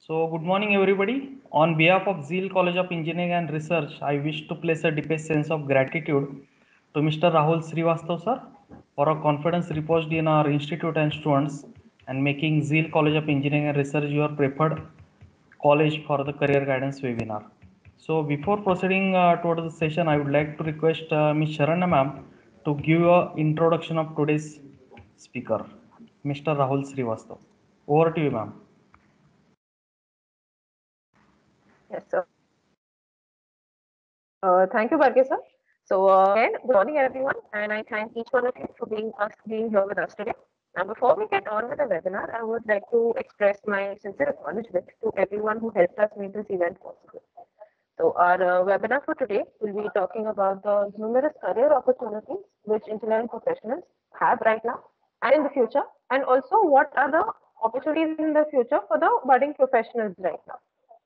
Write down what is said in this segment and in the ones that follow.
So, good morning, everybody. On behalf of Zeal College of Engineering and Research, I wish to place a deepest sense of gratitude to Mr. Rahul Srivastav, sir, for a confidence reposed in our institute and students and making Zeal College of Engineering and Research your preferred college for the career guidance webinar. So, before proceeding towards the session, I would like to request Ms. Sharanya ma'am to give an introduction of today's speaker, Mr. Rahul Srivastav. Over to you, ma'am. Yes, sir. Thank you, Barke sir. So again, good morning everyone, and I thank each one of you for being here with us today. Now, before we get on with the webinar, I would like to express my sincere acknowledgement to everyone who helped us make this event possible. So our webinar for today will be talking about the numerous career opportunities which engineering professionals have right now and in the future, and also what are the opportunities in the future for the budding professionals right now.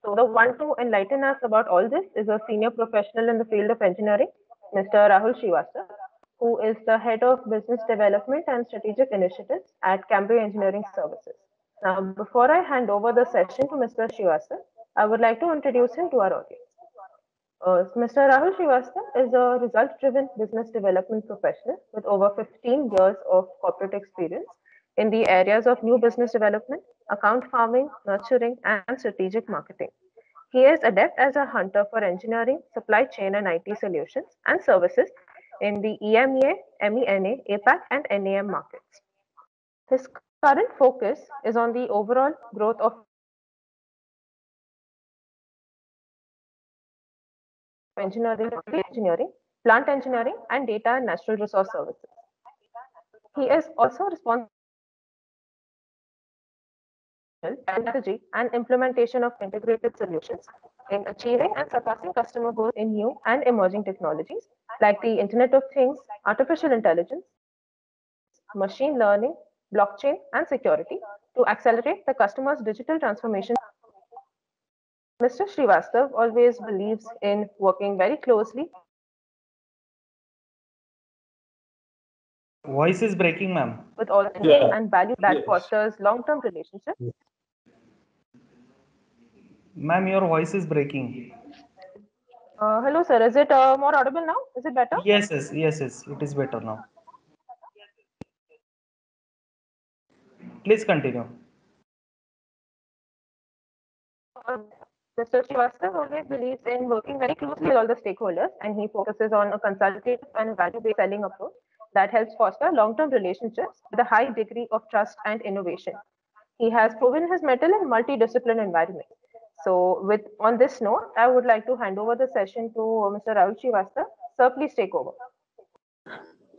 So the one to enlighten us about all this is a senior professional in the field of engineering, Mr. Rahul Srivastav, who is the head of business development and strategic initiatives at Cambridge Engineering Services. Now, before I hand over the session to Mr. Srivastav, I would like to introduce him to our audience. Mr. Rahul Srivastav is a result-driven business development professional with over 15 years of corporate experience in the areas of new business development, account farming, nurturing, and strategic marketing. He is adept as a hunter for engineering, supply chain, and IT solutions and services in the EMEA, MENA, APAC, and NAM markets. His current focus is on the overall growth of engineering, plant engineering, and data and natural resource services. He is also responsible for strategy and implementation of integrated solutions in achieving and surpassing customer goals in new and emerging technologies like the Internet of Things, artificial intelligence, machine learning, blockchain, and security to accelerate the customer's digital transformation. Mr. Srivastav always believes in working very closely. Voice is breaking, ma'am. With all and value that fosters long-term relationships. Ma'am, your voice is breaking. Hello, sir. Is it more audible now? Is it better? Yes. It is better now. Please continue. Mr. Srivastav always believes in working very closely with all the stakeholders, and he focuses on a consultative and value-based selling approach that helps foster long-term relationships with a high degree of trust and innovation. He has proven his mettle in multidisciplinary environments. So, on this note, I would like to hand over the session to Mr. Rahul Srivastav. Sir, please take over.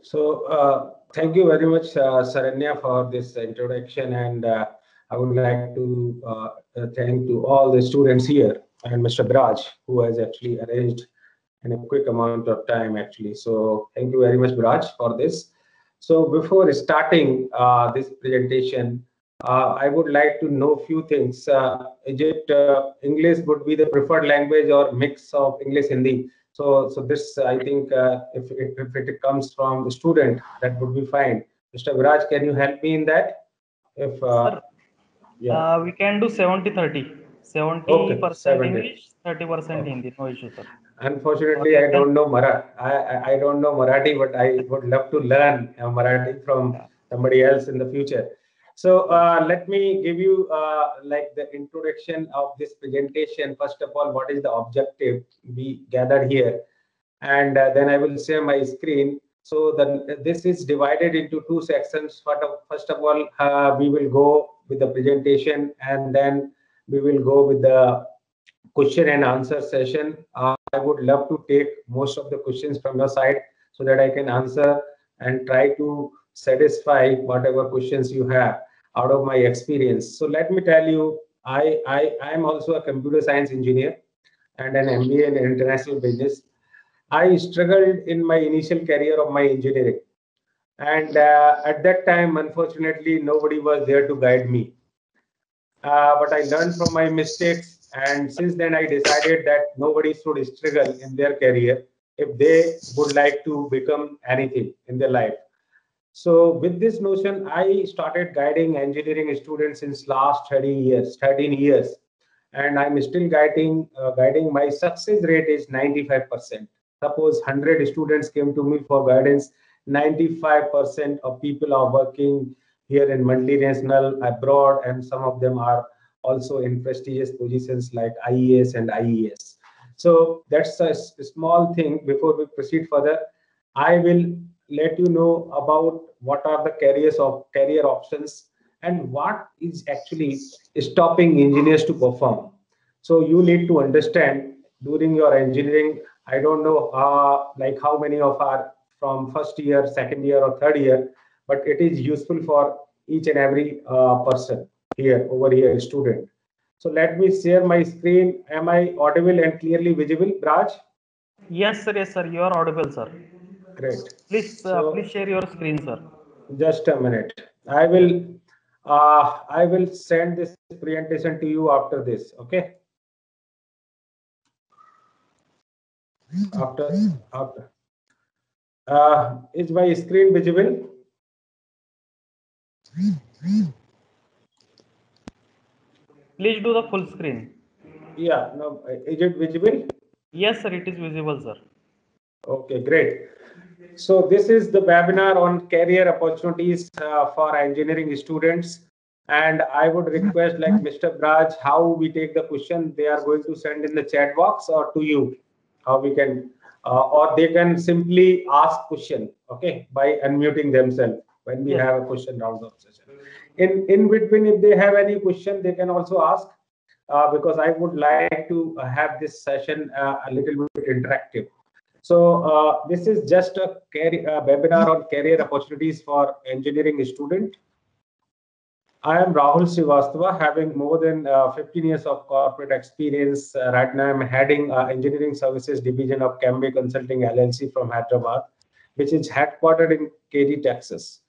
So, thank you very much, Saranya, for this introduction, and I would like to thank to all the students here and Mr. Braj, who has actually arranged in a quick amount of time, actually. So, thank you very much, Braj, for this. So, before starting this presentation, I would like to know a few things. Is it English would be the preferred language or mix of English Hindi? So this, I think, if it comes from the student, that would be fine. Mr. Viraj, can you help me in that? If Sir, we can do 70-30. 70% English, 30% Hindi. No issue, sir. Unfortunately, I don't know I don't know Marathi, but I would love to learn Marathi from somebody else in the future. So let me give you like the introduction of this presentation. First of all, what is the objective we gathered here? And then I will share my screen. So this is divided into two sections. First of all, we will go with the presentation, and then we will go with the question and answer session. I would love to take most of the questions from your side so that I can answer and try to satisfy whatever questions you have out of my experience. So let me tell you, I am also a computer science engineer and an MBA in international business. I struggled in my initial career of my engineering. And at that time, unfortunately, nobody was there to guide me. But I learned from my mistakes. And since then, I decided that nobody should struggle in their career if they would like to become anything in their life. So with this notion, I started guiding engineering students since last 13 years. and I'm still guiding. My success rate is 95%. Suppose 100 students came to me for guidance, 95% of people are working here in multinational abroad, and some of them are also in prestigious positions like IES and IES. So that's a small thing. Before we proceed further, I will let you know about what are the career options and what is actually stopping engineers to perform. So you need to understand during your engineering. I don't know like how many of are from first year, second year, or third year, but it is useful for each and every person here over here, student. So let me share my screen. Am I audible and clearly visible, Raj? Yes, sir. Yes, sir. You are audible, sir. Great. Please share your screen, sir. Just a minute. I will send this presentation to you after this. Okay. After. Is my screen visible? Please do the full screen. Yeah. No. Is it visible? Yes, sir. It is visible, sir. Okay. Great. So this is the webinar on career opportunities for engineering students. And I would request, like Mr. Braj, how we take the question. They are going to send in the chat box or to you. How we can, or they can simply ask question. Okay, by unmuting themselves when we Yes. have a question round of session. In between, if they have any question, they can also ask. Because I would like to have this session a little bit interactive. So this is just a webinar on career opportunities for engineering student. I am Rahul Srivastava, having more than 15 years of corporate experience. Right now, I'm heading engineering services division of Cambay Consulting LLC from Hyderabad, which is headquartered in Katy, Texas.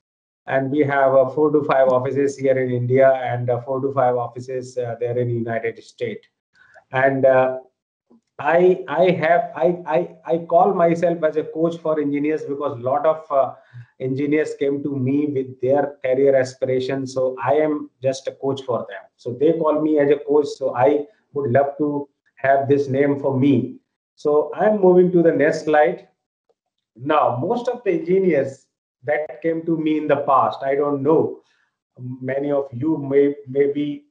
And we have 4 to 5 offices here in India and 4 to 5 offices there in the United States. And I call myself as a coach for engineers because a lot of engineers came to me with their career aspirations. So I am just a coach for them. So they call me as a coach. So I would love to have this name for me. So I'm moving to the next slide. Now, most of the engineers that came to me in the past, I don't know, many of you may be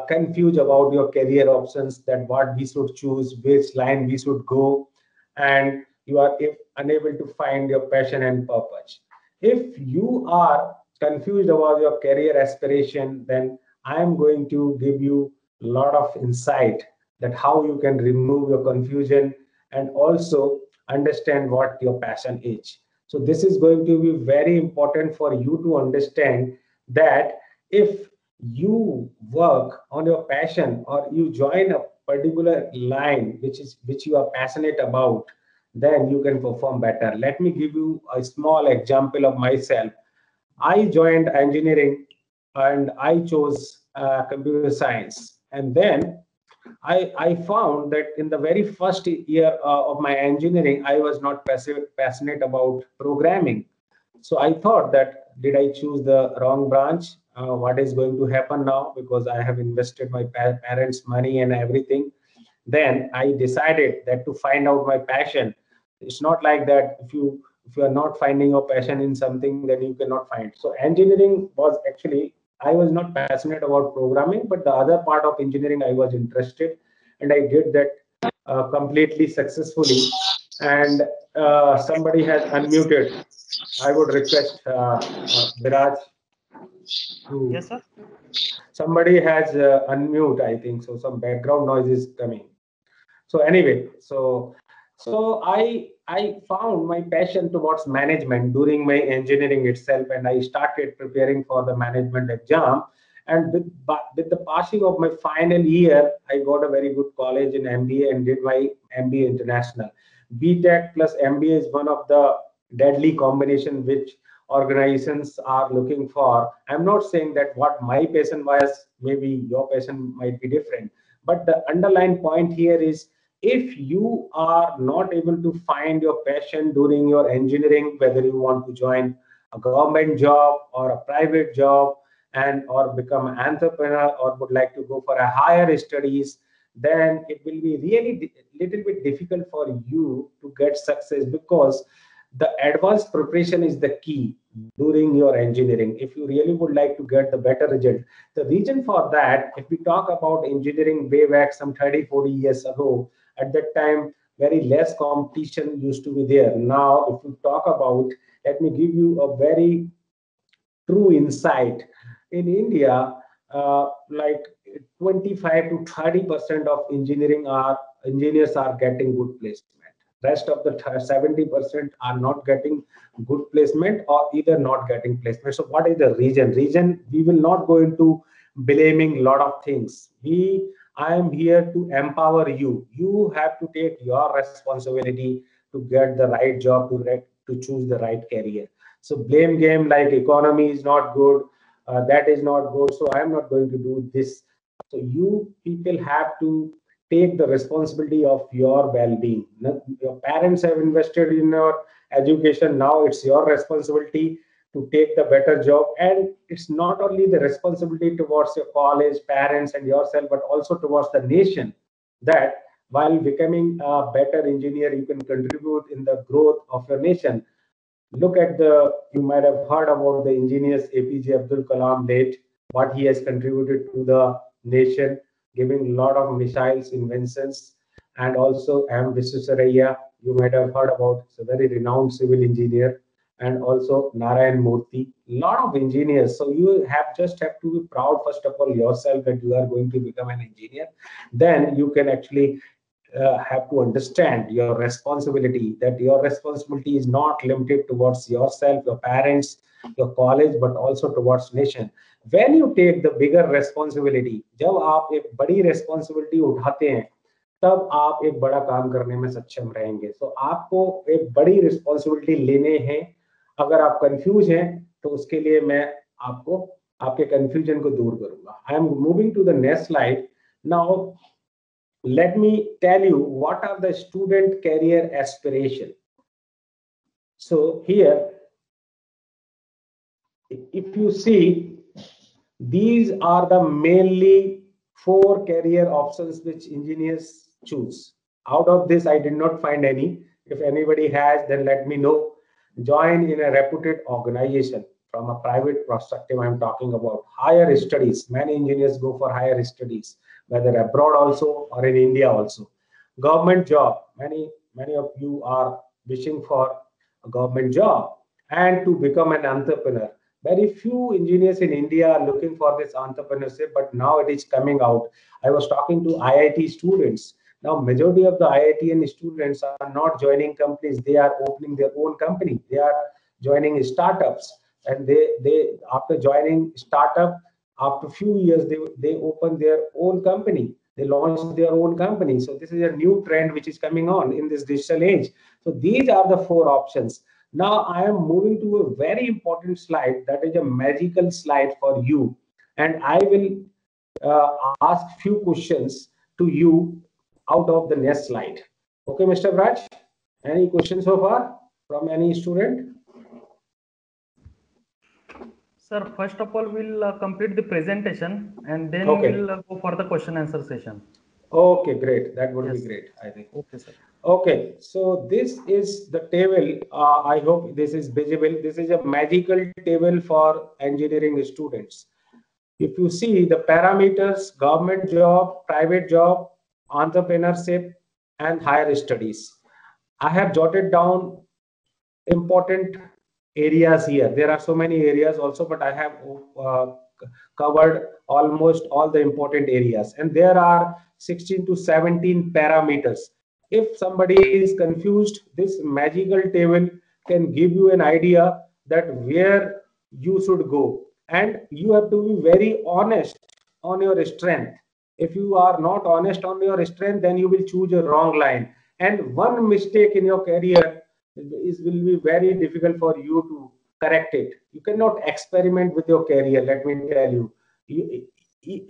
confused about your career options, that what we should choose, which line we should go, and you are unable to find your passion and purpose. If you are confused about your career aspiration, then I am going to give you a lot of insight that how you can remove your confusion and also understand what your passion is. So this is going to be very important for you to understand that if you work on your passion or you join a particular line which you are passionate about, then you can perform better. Let me give you a small example of myself. I joined engineering and I chose computer science, and then I found that in the very first year of my engineering, I was not passionate about programming. So I thought that did I choose the wrong branch? What is going to happen now? Because I have invested my parents' money and everything. Then I decided that to find out my passion. It's not like that. If you are not finding your passion in something, then you cannot find. So engineering was actually, I was not passionate about programming, but the other part of engineering I was interested, and I did that completely successfully. And somebody has unmuted. I would request Biraj to. Yes, sir. Somebody has unmute, I think so. Some background noise is coming. So anyway, so I found my passion towards management during my engineering itself, and I started preparing for the management exam. And with the passing of my final year, I got a very good college in MBA and did my MBA international. BTech plus MBA is one of the deadly combination which organizations are looking for. I'm not saying that what my passion was, maybe your passion might be different, but the underlying point here is if you are not able to find your passion during your engineering, whether you want to join a government job or a private job and or become an entrepreneur or would like to go for a higher studies, then it will be really little bit difficult for you to get success, because the advanced preparation is the key during your engineering. If you really would like to get the better result, the reason for that, if we talk about engineering way back some 30-40 years ago, at that time very less competition used to be there. Now if you talk about, let me give you a very true insight. In India, like 25 to 30% of engineers are getting good placement. Rest of the 70% are not getting good placement, or either not getting placement. So what is the reason? We will not go into blaming a lot of things. I am here to empower you. You have to take your responsibility to get the right job, to choose the right career. So blame game like economy is not good, that is not good, so I am not going to do this. So you people have to take the responsibility of your well-being. Your parents have invested in your education. Now it's your responsibility to take the better job. And it's not only the responsibility towards your college, parents, and yourself, but also towards the nation, that while becoming a better engineer, you can contribute in the growth of your nation. Look at you might have heard about the engineers APJ Abdul Kalam late, what he has contributed to the nation, giving a lot of missiles inventions. And also M. Visvesvaraya, you might have heard about, it's a very renowned civil engineer. And also Narayan Murthy, a lot of engineers. So you just have to be proud, first of all, yourself, that you are going to become an engineer. Then you can actually have to understand your responsibility, that your responsibility is not limited towards yourself, your parents, your college, but also towards nation. When you take the bigger responsibility, जब आप एक बड़ी responsibility उठाते हैं, तब आप एक बड़ा काम करने में सक्षम रहेंगे. So आपको एक बड़ी responsibility लेने हैं. अगर आप कंफ्यूज हैं तो उसके लिए मैं आपको आपके कंफ्यूजन को दूर करूंगा. I am moving to the next slide now. Let me tell you what are the student career aspiration. So here, if you see, these are the mainly 4 career options which engineers choose. Out of this, I did not find any. If anybody has, then let me know. Join in a reputed organization. From a private perspective, I'm talking about higher studies. Many engineers go for higher studies, whether abroad also or in India also. Government job. Many of you are wishing for a government job, and to become an entrepreneur. Very few engineers in India are looking for this entrepreneurship, but now it is coming out. I was talking to IIT students. Now, majority of the IIT students are not joining companies. They are opening their own company. They are joining startups. And they after joining startup, after few years, they open their own company. They launch their own company. So this is a new trend which is coming on in this digital age. So these are the 4 options. Now I am moving to a very important slide, that is a magical slide for you. And I will ask few questions to you out of the next slide. Okay, Mr. Raj, any questions so far from any student? Sir, first of all, we'll complete the presentation and then Okay. we'll go for the question answer session. Okay, great. That would be Yes. great, I think. Okay, sir. Okay, so this is the table. I hope this is visible. This is a magical table for engineering students. If you see the parameters: government job, private job, entrepreneurship, and higher studies. I have jotted down important areas here. There are so many areas also, but I have covered almost all the important areas. And there are 16 to 17 parameters. If somebody is confused, this magical table can give you an idea that where you should go. And you have to be very honest on your strength. If you are not honest on your strength, then you will choose a wrong line. And one mistake in your career will be very difficult for you to correct it. You cannot experiment with your career. Let me tell you,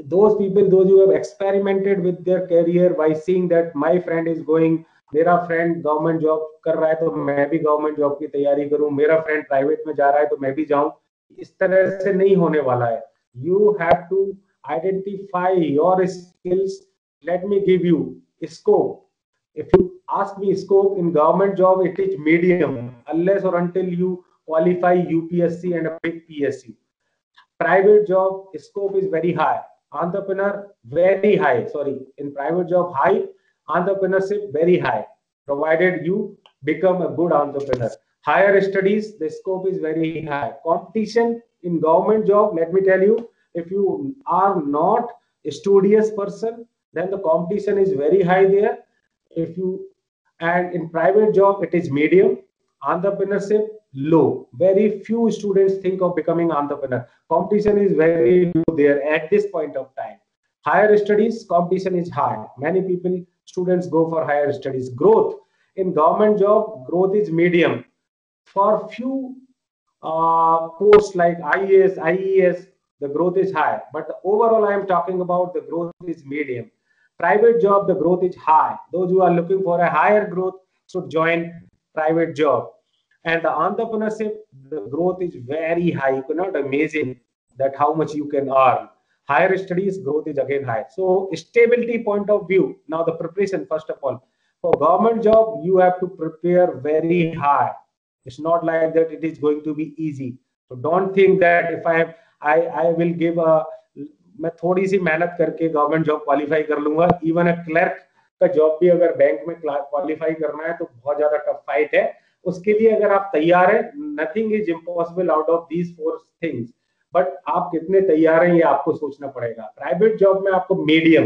those who have experimented with their career by seeing that my friend is going, मेरा friend government job कर रहा है तो मैं भी government job की तैयारी करूं, मेरा friend private में जा रहा है तो मैं भी जाऊं, इस तरह से नहीं होने वाला है. You have to identify your skills let me give you scope. If you ask me scope in government job, it is medium unless or until you qualify UPSC and a big PSU. Private job scope is very high, entrepreneur very high, sorry, in private job high, entrepreneurship very high, provided you become a good entrepreneur. Higher studies, the scope is very high. Competition in government job, let me tell you, if you are not a studious person, then the competition is very high there. If you, and in private job it is medium, entrepreneurship low, very few students think of becoming entrepreneur. Competition is very low there at this point of time. Higher studies, competition is high, many people, students go for higher studies. Growth in government job, growth is medium. For few posts like IAS, IES, the growth is high, but overall I am talking about the growth is medium. Private job, the growth is high. Those who are looking for a higher growth should join private job. And the entrepreneurship, the growth is very high. You cannot imagine that how much you can earn. Higher studies, growth is again high. So stability point of view, now the preparation, first of all, for government job, you have to prepare very high. It's not like that it is going to be easy. So don't think that if I will give a, मैं थोड़ी सी मेहनत करके government job qualify कर लूंगा. Even a clerk का job भी अगर bank में क्वालिफाई करना है तो बहुत ज्यादा टफ फाइट है. उसके लिए अगर आप तैयार हैं, nothing is impossible out of these 4 things. But आप कितने तैयार हैं ये आपको सोचना पड़ेगा. प्राइवेट जॉब में आपको medium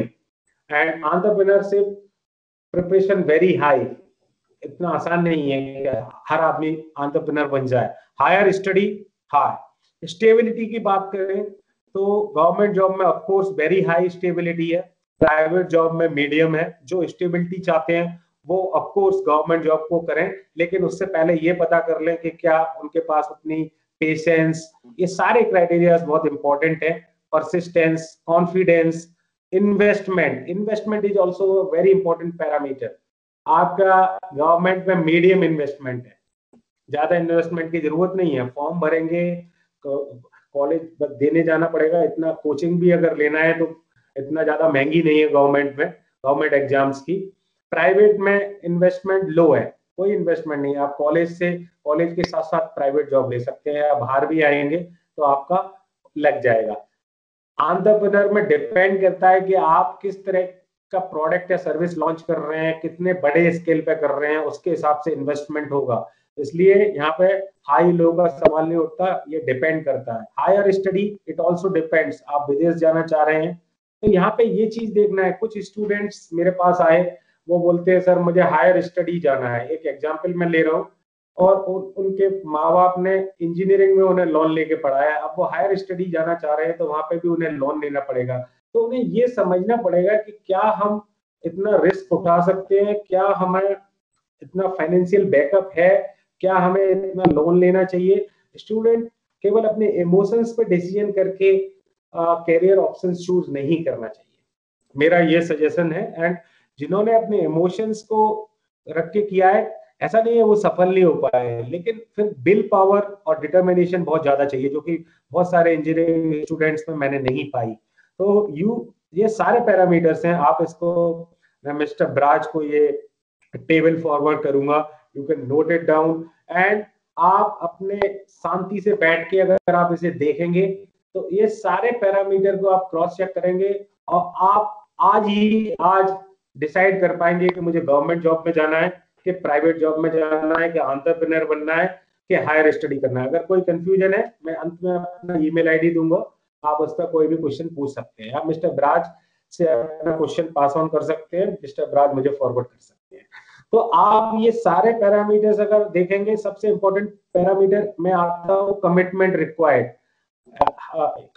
and entrepreneurship preparation very high. इतना आसान नहीं है कि हर आदमी एंटरप्रेन्योर बन जाए. Higher study high. स्टेबिलिटी की बात करें तो गवर्नमेंट जॉब में of course very high stability है, प्राइवेट जॉब में मीडियम है. जो स्टेबिलिटी चाहते हैं वो ऑफ कोर्स गवर्नमेंट जॉब को करें, लेकिन उससे पहले ये पता कर लें कि क्या उनके पास उतनी पेशेंस, ये सारे क्राइटेरिया बहुत इंपॉर्टेंट है. Persistence, confidence, investment. Investment is also very important parameter. आपका गवर्नमेंट में मीडियम इन्वेस्टमेंट है, ज्यादा इन्वेस्टमेंट की जरूरत नहीं है. फॉर्म भरेंगे, कॉलेज देने जाना पड़ेगा. इतना कोचिंग भी अगर लेना है तो इतना ज्यादा महंगी नहीं है गवर्नमेंट में, गवर्नमेंट एग्जाम्स की. प्राइवेट में इन्वेस्टमेंट लो है, कोई इन्वेस्टमेंट नहीं है. आप कॉलेज के साथ साथ प्राइवेट जॉब ले सकते हैं. आप बाहर भी आएंगे तो आपका लग जाएगा. एंटरप्रेन्योर में डिपेंड करता है कि आप किस तरह का प्रोडक्ट या सर्विस लॉन्च कर रहे हैं, कितने बड़े स्केल पे कर रहे हैं, उसके हिसाब से इन्वेस्टमेंट होगा. इसलिए यहाँ पे हाई लो का सवाल नहीं उठता, ये डिपेंड करता है. Higher study it also depends. आप विदेश जाना चाह रहे हैं तो यहाँ पे ये चीज देखना है. कुछ स्टूडेंट्स मेरे पास आए, वो बोलते हैं सर मुझे हायर स्टडी जाना है. एक एग्जाम्पल मैं ले रहा हूँ, और उनके माँ बाप ने इंजीनियरिंग में उन्हें लोन लेके पढ़ाया. अब वो हायर स्टडी जाना चाह रहे हैं तो वहां पे भी उन्हें लोन लेना पड़ेगा. तो उन्हें ये समझना पड़ेगा कि क्या हम इतना रिस्क उठा सकते हैं, क्या हमें इतना फाइनेंशियल बैकअप है, क्या हमें इतना लोन लेना चाहिए. स्टूडेंट केवल अपने इमोशंस पे डिसीजन करके कैरियर ऑप्शंस चूज नहीं करना चाहिए, मेरा ये सजेशन है. एंड जिन्होंने अपने इमोशंस को रख के किया है, ऐसा नहीं है वो सफल नहीं हो पाए, लेकिन फिर विल पावर और डिटर्मिनेशन बहुत ज्यादा चाहिए, जो कि बहुत सारे इंजीनियरिंग स्टूडेंट्स में मैंने नहीं पाई. तो ये सारे पैरामीटर्स हैं. आप इसको, मैं मिस्टर ब्राज को ये टेबल फॉरवर्ड करूंगा, you can note it down. And आप अपने शांति से बैठ के अगर आप इसे देखेंगे तो ये सारे पैरामीटर को आप क्रॉस चेक करेंगे और आप आज डिसाइड कर पाएंगे कि मुझे गवर्नमेंट जॉब में जाना है, कि प्राइवेट जॉब में जाना है, कि एंटरप्रेन्योर बनना है, कि हायर स्टडी करना है. अगर कोई कंफ्यूजन है, मैं अंत में अपना ईमेल आईडी दूंगा, आप उस पर कोई भी क्वेश्चन पूछ सकते हैं. आप मिस्टर ब्राज से अपना क्वेश्चन पास ऑन कर सकते हैं, मिस्टर ब्राज मुझे फॉरवर्ड कर सकते हैं. तो आप ये सारे पैरामीटर्स अगर देखेंगे, सबसे इंपॉर्टेंट पैरामीटर में आता हूँ कमिटमेंट रिक्वायर्ड.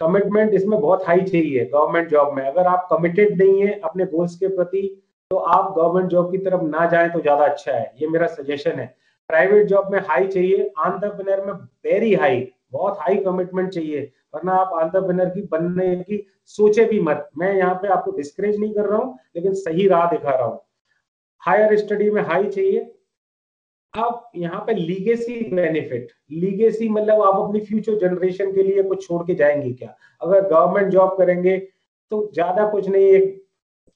कमिटमेंट इसमें बहुत हाई चाहिए गवर्नमेंट जॉब में. अगर आप कमिटेड नहीं है अपने गोल्स के प्रति तो आप गवर्नमेंट जॉब की तरफ ना जाएं तो ज्यादा अच्छा है, ये मेरा सजेशन है. प्राइवेट जॉब में हाई चाहिए, एंटरप्रेन्योर में वेरी हाई, बहुत हाई कमिटमेंट चाहिए, वरना आप एंटरप्रेन्योर की बनने की सोचे भी मत. मैं यहाँ पे आपको डिस्करेज नहीं कर रहा हूँ, लेकिन सही राह दिखा रहा हूँ. हायर स्टडी में हाई चाहिए. अब यहाँ पे लीगेसी बेनिफिट, लीगेसी मतलब आप अपनी फ्यूचर जनरेशन के लिए कुछ छोड़ के जाएंगे क्या. अगर गवर्नमेंट जॉब करेंगे तो ज्यादा कुछ नहीं, एक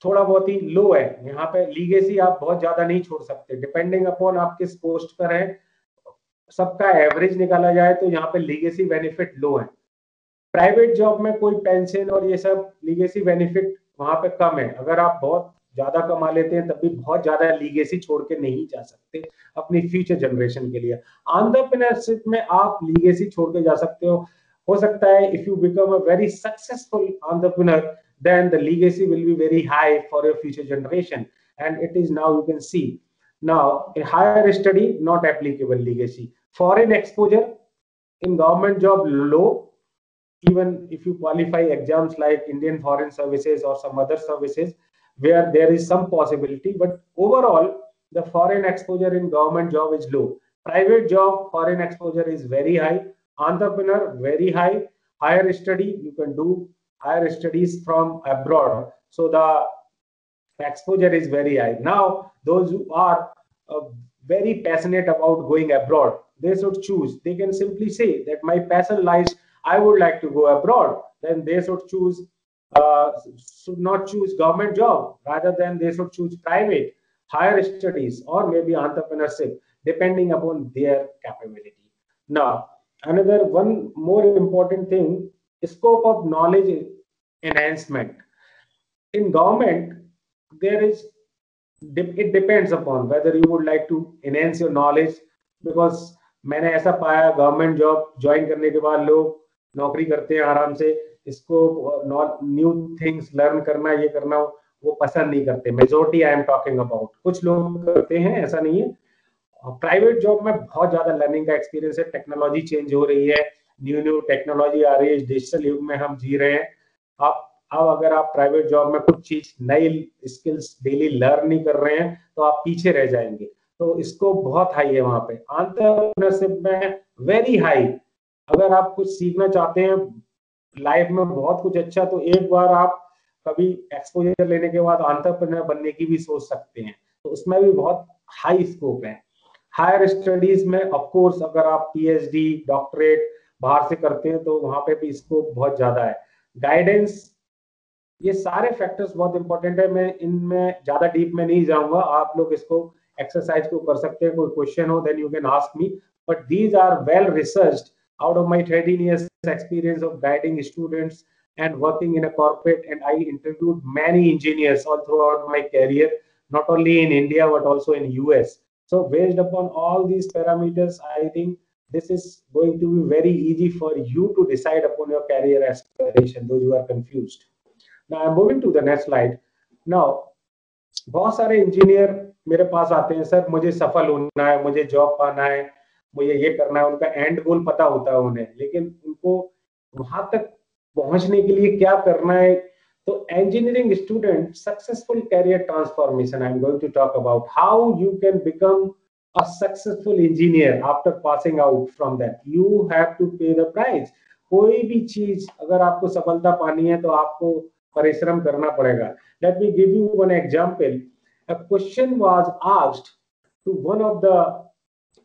थोड़ा बहुत ही लो है। यहाँ पे लीगेसी आप बहुत ज्यादा नहीं छोड़ सकते, डिपेंडिंग अपॉन आप किस पोस्ट पर है। सबका एवरेज निकाला जाए तो यहाँ पे लीगेसी बेनिफिट लो है। प्राइवेट जॉब में कोई पेंशन और ये सब लीगेसी बेनिफिट वहां पे कम है। अगर आप बहुत ज्यादा कमा लेते हैं तब भी बहुत ज्यादा लीगेसी छोड़ के नहीं जा सकते अपनी फ्यूचर जनरेशन के लिए। एंटरप्रेन्योरशिप में आप लीगेसी छोड़ के जा सकते हो सकता है if you become a very successful entrepreneur, then the legacy will be very high for your future generation, and it is now you can see. Now in higher study not applicable legacy. Foreign exposure in government job low, even if you qualify exams like Indian Foreign Services or some other services where there is some possibility, but overall the foreign exposure in government job is low. Private job foreign exposure is very high. Entrepreneur very high. Higher study you can do higher studies from abroad, so the exposure is very high. Now those who are very passionate about going abroad, they should choose. They can simply say that my passion lies, I would like to go abroad. Then they should choose, should not choose government job, rather than they should choose private, higher studies, or maybe entrepreneurship, depending upon their capability. Now another one more important thing, scope of knowledge enhancement. In government there is, it depends upon whether you would like to enhance your knowledge, because मैंने ऐसा पाया government job join करने के बाद लोग नौकरी करते हैं आराम से, इसको न्यू थिंग्स लर्न करना, ये करना वो पसंद नहीं करते। Majority I am talking about, कुछ लोग करते हैं, ऐसा नहीं है। प्राइवेट जॉब में बहुत ज्यादा लर्निंग का एक्सपीरियंस है, टेक्नोलॉजी चेंज हो रही है, न्यू टेक्नोलॉजी आ रही है, डिजिटल युग में हम जी रहे हैं। आप अब अगर आप प्राइवेट जॉब में कुछ चीज नई स्किल्स डेली लर्न नहीं कर रहे हैं तो आप पीछे रह जाएंगे। तो इसको बहुत हाई है वहां पे। एंटरप्रेन्योरशिप में वेरी हाई। अगर आप कुछ सीखना चाहते हैं लाइफ में बहुत कुछ अच्छा, तो एक बार आप कभी एक्सपोजर लेने के बाद एंटरप्रेन्योर बनने की भी सोच सकते हैं, तो उसमें भी बहुत हाई स्कोप है। हायर स्टडीज में ऑफ कोर्स अगर आप पीएचडी डॉक्टरेट बाहर से करते हैं तो वहां पे भी स्कोप बहुत ज्यादा है। गाइडेंस, ये सारे फैक्टर्स बहुत इंपॉर्टेंट है, मैं इनमें ज्यादा डीप में नहीं जाऊंगा, आप लोग इसको एक्सरसाइज को कर सकते हैं। कोई क्वेश्चन हो then you can ask me, but these are well researched out of my 13 years experience of guiding students and working in a corporate, and I interviewed many engineers all throughout my career, not only in India but also in US. So based upon all these parameters, I think this is going to be very easy for you to decide upon your career aspiration, those who are confused. Now I'm moving to the next slide. Now बहुत सारे engineer मेरे पास आते हैं, sir मुझे सफल होना है, मुझे जॉब पाना है, मुझे ये करना है, उनका एंड गोल पता होता है उन्हें, लेकिन उनको वहां तक पहुंचने के लिए क्या करना है। तो engineering student successful career transformation I am going to talk about how you can become a successful engineer after passing out from that. You have to pay the price. कोई भी चीज अगर आपको सफलता पानी है तो आपको परिश्रम करना पड़ेगा। Let me give you one example. A question was asked to one of the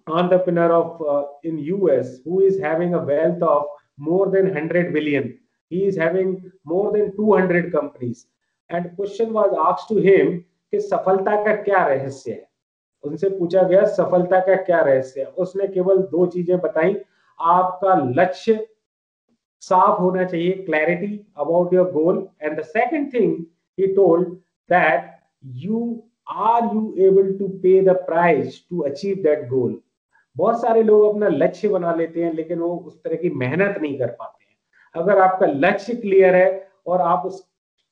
entrepreneur of in US who is having a wealth of more than 100 billion. He is having more than 200 companies, and question was asked to him कि सफलता का क्या रहस्य है। उनसे पूछा गया सफलता का क्या रहस्य है। उसने केवल दो चीजें बताई, आपका लक्ष्य साफ होना चाहिए, clarity about your goal, and the second thing he told that are you able to pay the price to achieve that goal. बहुत सारे लोग अपना लक्ष्य बना लेते हैं लेकिन वो उस तरह की मेहनत नहीं कर पाते हैं। अगर आपका लक्ष्य क्लियर है और आप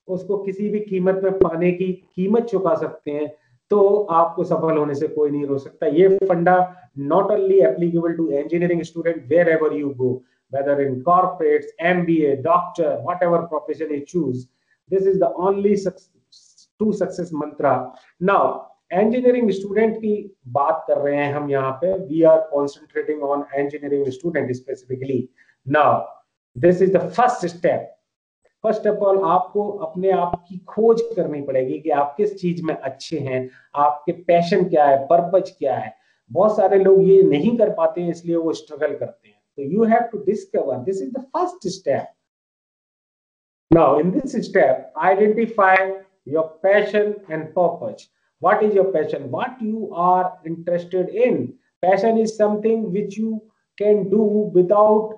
उसको किसी भी कीमत में पाने की कीमत चुका सकते हैं तो आपको सफल होने से कोई नहीं रोक सकता। ये funda not only applicable to engineering student wherever you go, whether in corporates, MBA, doctor, whatever profession you choose, this is the only two success mantra. Now engineering student की बात कर रहे हैं हम यहाँ पे, we are concentrating on engineering student specifically. Now this is the first step. First of all आपको अपने आप की खोज करनी पड़ेगी कि आप किस चीज में अच्छे हैं, आपके पैशन क्या है, पर्पज क्या है। बहुत सारे लोग ये नहीं कर पाते हैं इसलिए वो स्ट्रगल करते हैं। तो you have to discover, this is the first step. Now in this step identify your passion and purpose. What is your passion? What you are interested in? Passion is something which you can do without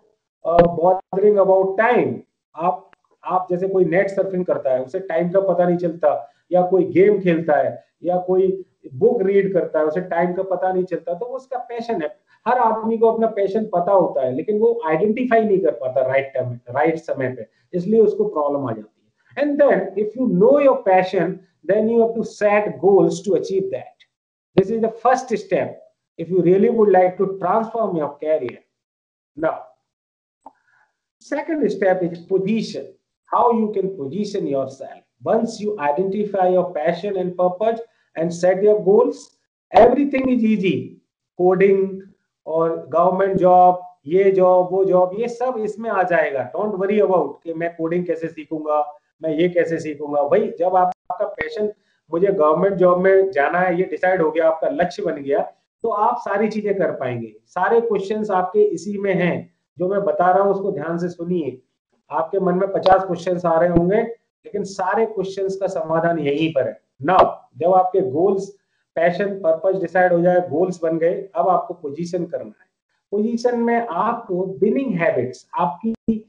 bothering about time. आप जैसे कोई net surfing करता है, उसे time का पता नहीं चलता, या कोई गेम खेलता है, या कोई बुक रीड करता है, उसे टाइम का पता नहीं चलता, तो वो उसका पैशन है। हर आदमी को अपना पैशन पता होता है, लेकिन वो आइडेंटिफाई नहीं कर पाता राइट टाइम, राइट समय पे, इसलिए उसको प्रॉब्लम आ जाती है। And then if you know your passion, then you have to set goals to achieve that. This is the first step if you really would like to transform your career. Now, second step is position. How you can position yourself. Once you identify your passion and purpose and set your goals, everything is easy. Coding और government job, ये job, वो job, ये सब इसमें आ जाएगा। Don't worry about कि मैं coding कैसे सीखूंगा, मैं ये कैसे सीखूंगा। भाई जब आपका पैशन मुझे गवर्नमेंट जॉब में जाना है, ये डिसाइड हो गया, आपका लक्ष्य बन गया, तो आप सारी चीजें कर पाएंगे। सारे क्वेश्चंस आपके इसी में हैं, जो मैं बता रहा हूँ उसको ध्यान से सुनिए। आपके मन में 50 क्वेश्चंस आ रहे होंगे, लेकिन सारे क्वेश्चंस का समाधान यहीं पर है। नाउ जब आपके गोल्स, पैशन, पर्पस डिसाइड हो जाए, गोल्स बन गए, अब आपको पोजीशन करना है। पोजीशन में आपको विनिंग हैबिट्स, आपकी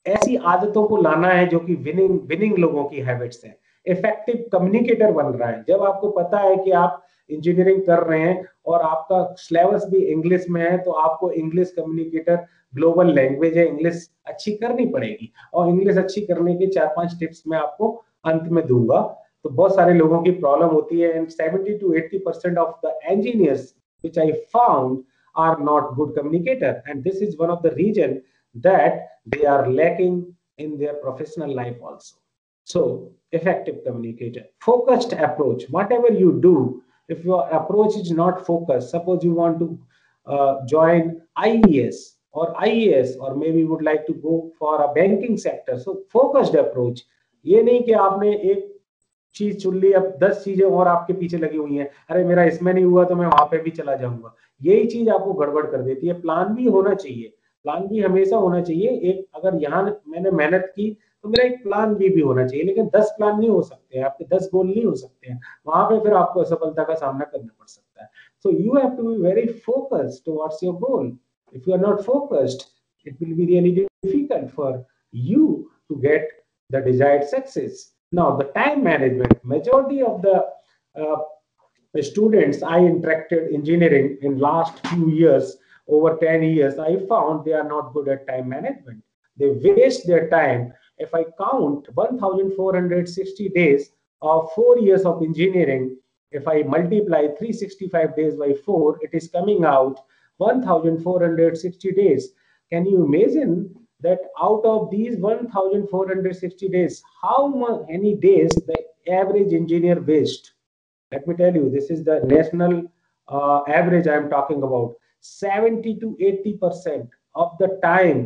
ऐसी आदतों को लाना है जो कि विनिंग लोगों की हैबिट्स हैं। इफेक्टिव कम्युनिकेटर बन रहा है। जब आपको पता है कि आप इंजीनियरिंग कर रहे हैं और आपका सिलेबस भी इंग्लिश में है, तो आपको इंग्लिश कम्युनिकेटर, ग्लोबल लैंग्वेज है, इंग्लिश अच्छी करनी पड़ेगी। और इंग्लिश अच्छी करने के 4-5 टिप्स मैं आपको अंत में दूंगा। तो बहुत सारे लोगों की प्रॉब्लम होती है, and 70 to 80% of the engineers which I found are not good communicator, and this is one of the reason that they are lacking in their professional life also. So effective communicator, focused approach. Whatever you do, if your approach is not focused, suppose you want to join IES or IAS, or maybe would like to go for a banking sector, so focused approach. ये नहीं कि आपने एक चीज चुन ली, अब 10 चीजें और आपके पीछे लगी हुई हैं, अरे मेरा इसमें नहीं हुआ तो मैं वहां पे भी चला जाऊंगा। यही चीज आपको गड़बड़ कर देती है। प्लान भी होना चाहिए, प्लान भी हमेशा होना चाहिए। एक अगर यहाँ मैंने मेहनत की तो मेरा एक प्लान भी होना चाहिए, लेकिन 10 प्लान नहीं हो सकते, आपके 10 गोल नहीं हो सकते हैं, वहां पे फिर आपको असफलता का सामना करना पड़ सकता है। So you have to be very focused towards your goal. If you are not focused, it will be really difficult for you to get the desired success. Now, the time management, majority of the students I interacted engineering in last few years, over 10 years, I found they are not good at time management. They waste their time. If I count 1,460 days of 4 years of engineering, if I multiply 365 days by 4, it is coming out 1,460 days. Can you imagine that out of these 1,460 days, how many days the average engineer waste? Let me tell you, this is the national average I am talking about. 70 to 80% of the time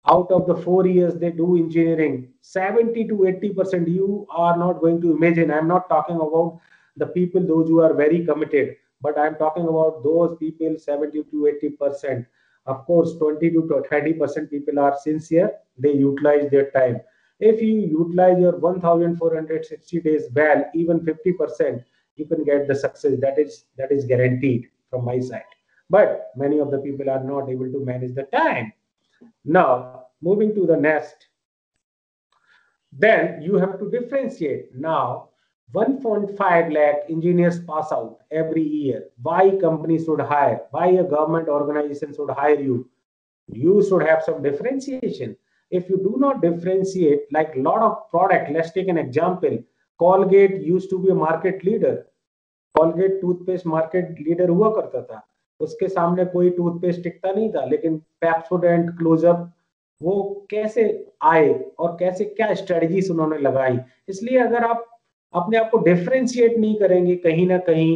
out of the 4 years they do engineering, 70 to 80%, you are not going to imagine. I am not talking about the people, those who are very committed, but I am talking about those people, 70 to 80%. Of course, 20 to 30% people are sincere, they utilize their time. If you utilize your 1,460 days well, even 50%, you can get the success. That is guaranteed from my side. But many of the people are not able to manage the time. Now, moving to the next, then you have to differentiate. Now, 1.5 lakh engineers pass out every year. Why companies should hire? Why a government organization should hire you? You should have some differentiation. If you do not differentiate, like a lot of product, let's take an example. Colgate used to be a market leader. Colgate toothpaste market leader हुआ करता था, उसके सामने कोई toothpaste टिकता नहीं था, लेकिन पेप्सोडेंट, क्लोजअप, वो कैसे आए और कैसे क्या स्ट्रेटजीज उन्होंने लगाई। इसलिए अगर आप अपने आप को डिफरेंशिएट नहीं करेंगे कहीं ना कहीं,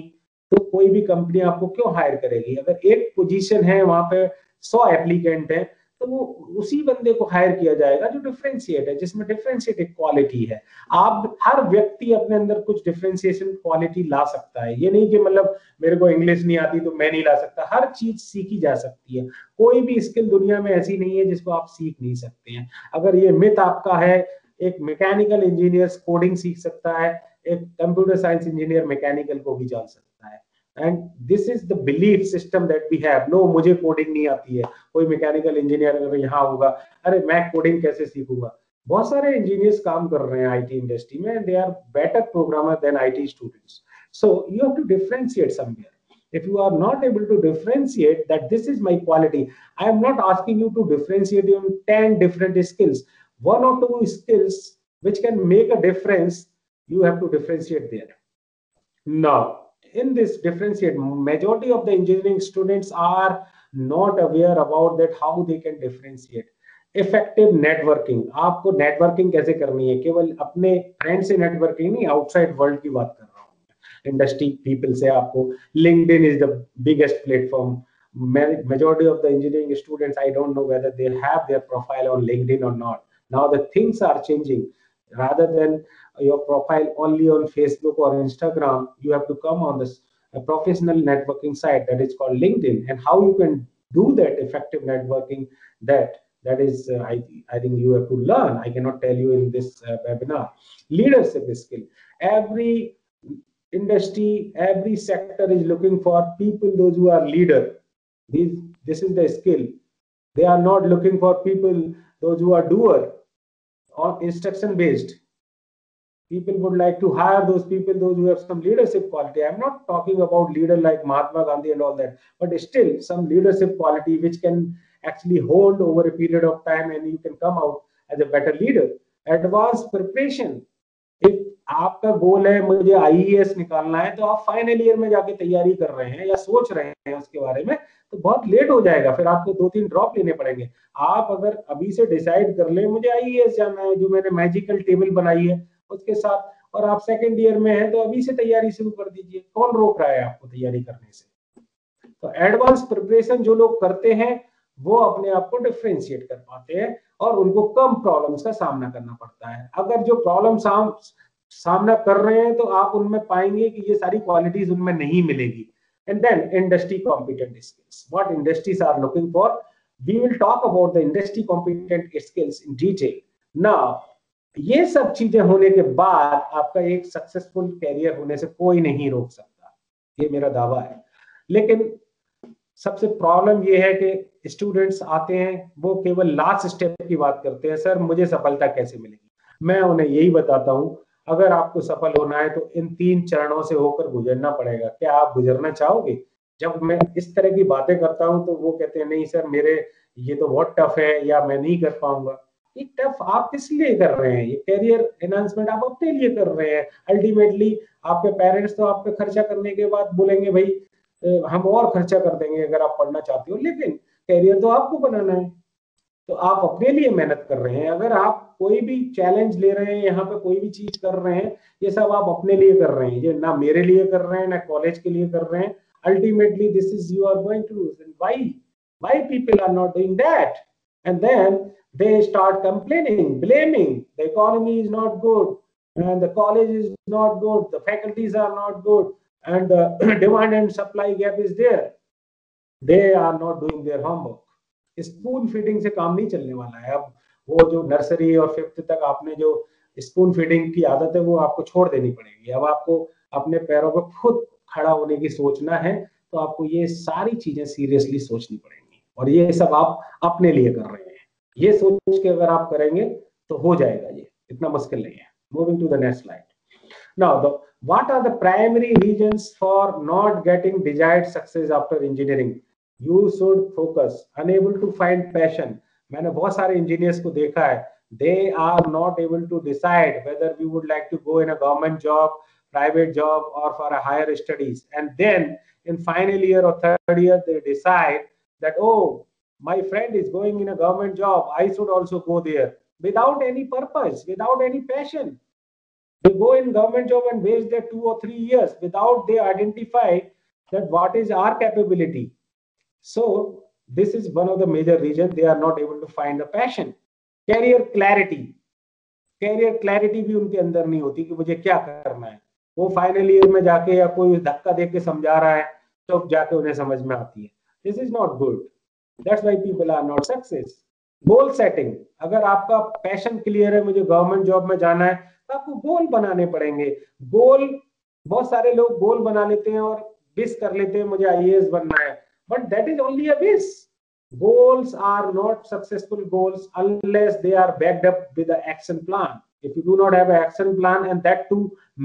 तो कोई भी कंपनी आपको क्यों हायर करेगी। अगर एक पोजीशन है वहां पे 100 एप्लीकेंट है, तो वो उसी बंदे को हायर किया जाएगा जो डिफरेंशिएट है, जिसमें डिफरेंशिएटेड क्वालिटी है। आप हर व्यक्ति अपने अंदर कुछ डिफरेंशिएशन क्वालिटी ला सकता है। ये नहीं कि मतलब मेरे को इंग्लिश नहीं आती तो मैं नहीं ला सकता, हर चीज सीखी जा सकती है। कोई भी स्किल दुनिया में ऐसी नहीं है जिसको आप सीख नहीं सकते हैं। अगर ये मिथ आपका है एक मैकेनिकल इंजीनियर कोडिंग सीख सकता है, एक कंप्यूटर साइंस इंजीनियर मैकेनिकल को भी जान सकता है। And this is the belief system that we have. No, मुझे कोडिंग नहीं आती है, कोई मैकेनिकल इंजीनियर अगर यहाँ होगा, अरे मैं कोडिंग कैसे सीखूंगा। बहुत सारे इंजीनियर्स काम कर रहे हैं आईटी इंडस्ट्री में, they are better programmer than IT students. So you have to differentiate somewhere. If you are not able to differentiate that this is my quality, I am not asking you to differentiate in 10 different skills. One or two skills which can make a difference, you have to differentiate there. Now, in this differentiate, majority of the engineering students are not aware about that how they can differentiate. Effective networking, आपको networking कैसे करनी है, केवल अपने friend से networking नहीं, outside world की बात कर रहा हूँ, इंडस्ट्री पीपल से। आपको LinkedIn is the biggest platform. Majority of the engineering students, I don't know whether they have their profile on LinkedIn or not. Now the things are changing. Rather than your profile only on Facebook or Instagram, you have to come on this professional networking site that is called LinkedIn. And how you can do that effective networking, that is I think you have to learn. I cannot tell you in this webinar. Leadership skill. Every industry, every sector is looking for people, those who are leader. This is the skill. They are not looking for people, those who are doer or instruction based. People would like to hire those people, those who have some leadership quality. I'm not talking about leader like Mahatma Gandhi and all that, but still some leadership quality which can actually hold over a period of time, and you can come out as a better leader. Advanced preparation. If आपका गोल है मुझे IAS निकालना है, तो आप final year में जाके तैयारी कर रहे हैं या सोच रहे हैं उसके बारे में, तो बहुत लेट हो जाएगा, फिर आपको 2-3 ड्रॉप लेने पड़ेंगे। आप अगर अभी से डिसाइड कर ले मुझे आईएएस जाना है, जो मैंने मैजिकल टेबल बनाई है उसके साथ, और आप सेकंड ईयर में हैं, तो अभी से तैयारी शुरू कर दीजिए। कौन रोक रहा है आपको तैयारी करने से? तो एडवांस प्रिपरेशन जो लोग करते हैं वो अपने आप को डिफरेंशिएट कर पाते हैं, और उनको कम प्रॉब्लम्स का सामना करना पड़ता है। अगर जो प्रॉब्लम सामना कर रहे हैं, तो आप उनमें पाएंगे कि ये सारी क्वालिटीज उनमें नहीं मिलेगी। And then industry competent skills, what industries are looking for. We will talk about the industry competent skills in detail. Now ये सब चीजें होने के बाद आपका एक सक्सेसफुल कैरियर होने से कोई नहीं रोक सकता, ये मेरा दावा है। लेकिन सबसे प्रॉब्लम ये है कि स्टूडेंट्स आते हैं, वो केवल लास्ट स्टेप की बात करते हैं, सर मुझे सफलता कैसे मिलेगी। मैं उन्हें यही बताता हूं, अगर आपको सफल होना है तो इन 3 चरणों से होकर गुजरना पड़ेगा। क्या आप गुजरना चाहोगे? जब मैं इस तरह की बातें करता हूं तो वो कहते हैं नहीं सर, मेरे ये तो बहुत टफ है, या मैं नहीं कर पाऊंगा। ये टफ आप किस लिए कर रहे हैं? ये कैरियर एनहांसमेंट आप अपने लिए कर रहे हैं। अल्टीमेटली आपके पेरेंट्स तो आप पे खर्चा करने के बाद बोलेंगे भाई हम और खर्चा कर देंगे अगर आप पढ़ना चाहते हो, लेकिन कैरियर तो आपको बनाना है। तो आप अपने लिए मेहनत कर रहे हैं। अगर आप कोई भी चैलेंज ले रहे हैं, यहाँ पे कोई भी चीज कर रहे हैं, ये सब आप अपने लिए कर रहे हैं, ये ना मेरे लिए कर रहे हैं ना कॉलेज के लिए कर रहे हैं। Ultimately this is you are going to lose. And why people are not doing that? And then they start complaining, blaming the economy is not good, and the college is not good, the faculties are not good, and the demand and supply gap is there. They are not doing their homework. Spoon feeding से काम नहीं चलने वाला है। अब वो जो nursery और 5th तक आपने जो स्पून फीडिंग की आदत है वो आपको छोड़ देनी पड़ेगी। अब आपको अपने पैरों पर खुद खड़ा होने की सोचना है, तो आपको ये सारी चीजें सीरियसली सोचनी पड़ेंगी, और ये सब आप अपने लिए कर रहे हैं। ये सोच के अगर आप करेंगे तो हो जाएगा, ये इतना मुश्किल नहीं है। Moving to the next slide. Now what are the primary reasons for not getting desired success after engineering? You should focus. Unable to find passion. मैंने बहुत सारे इंजीनियर्स को देखा है, they are not able to decide whether we would like to go in a government job, private job, or for a higher studies. And then in final year or 3rd year, they decide that, oh, my friend is going in a government job, I should also go there, without any purpose, without any passion. They go in government job and waste their 2 or 3 years without they identify that what is our capability. So this is one of the major reasons they are not able to find the passion. Career clarity भी उनके अंदर नहीं होती कि मुझे क्या करना है। वो फाइनल ईयर में जाके या कोई धक्का दे के समझा रहा है, तो जाके उन्हें समझ में आती है। This is not good. That's why people are not success. Goal setting, अगर आपका पैशन क्लियर है, मुझे गवर्नमेंट जॉब में जाना है, तो आपको गोल बनाने पड़ेंगे। गोल, बहुत सारे लोग गोल बना लेते हैं और विश कर लेते हैं मुझे आईएएस बनना है, but that is only a wish. Goals are not successful goals unless they are backed up with an action plan. If you do not have an action plan, and that too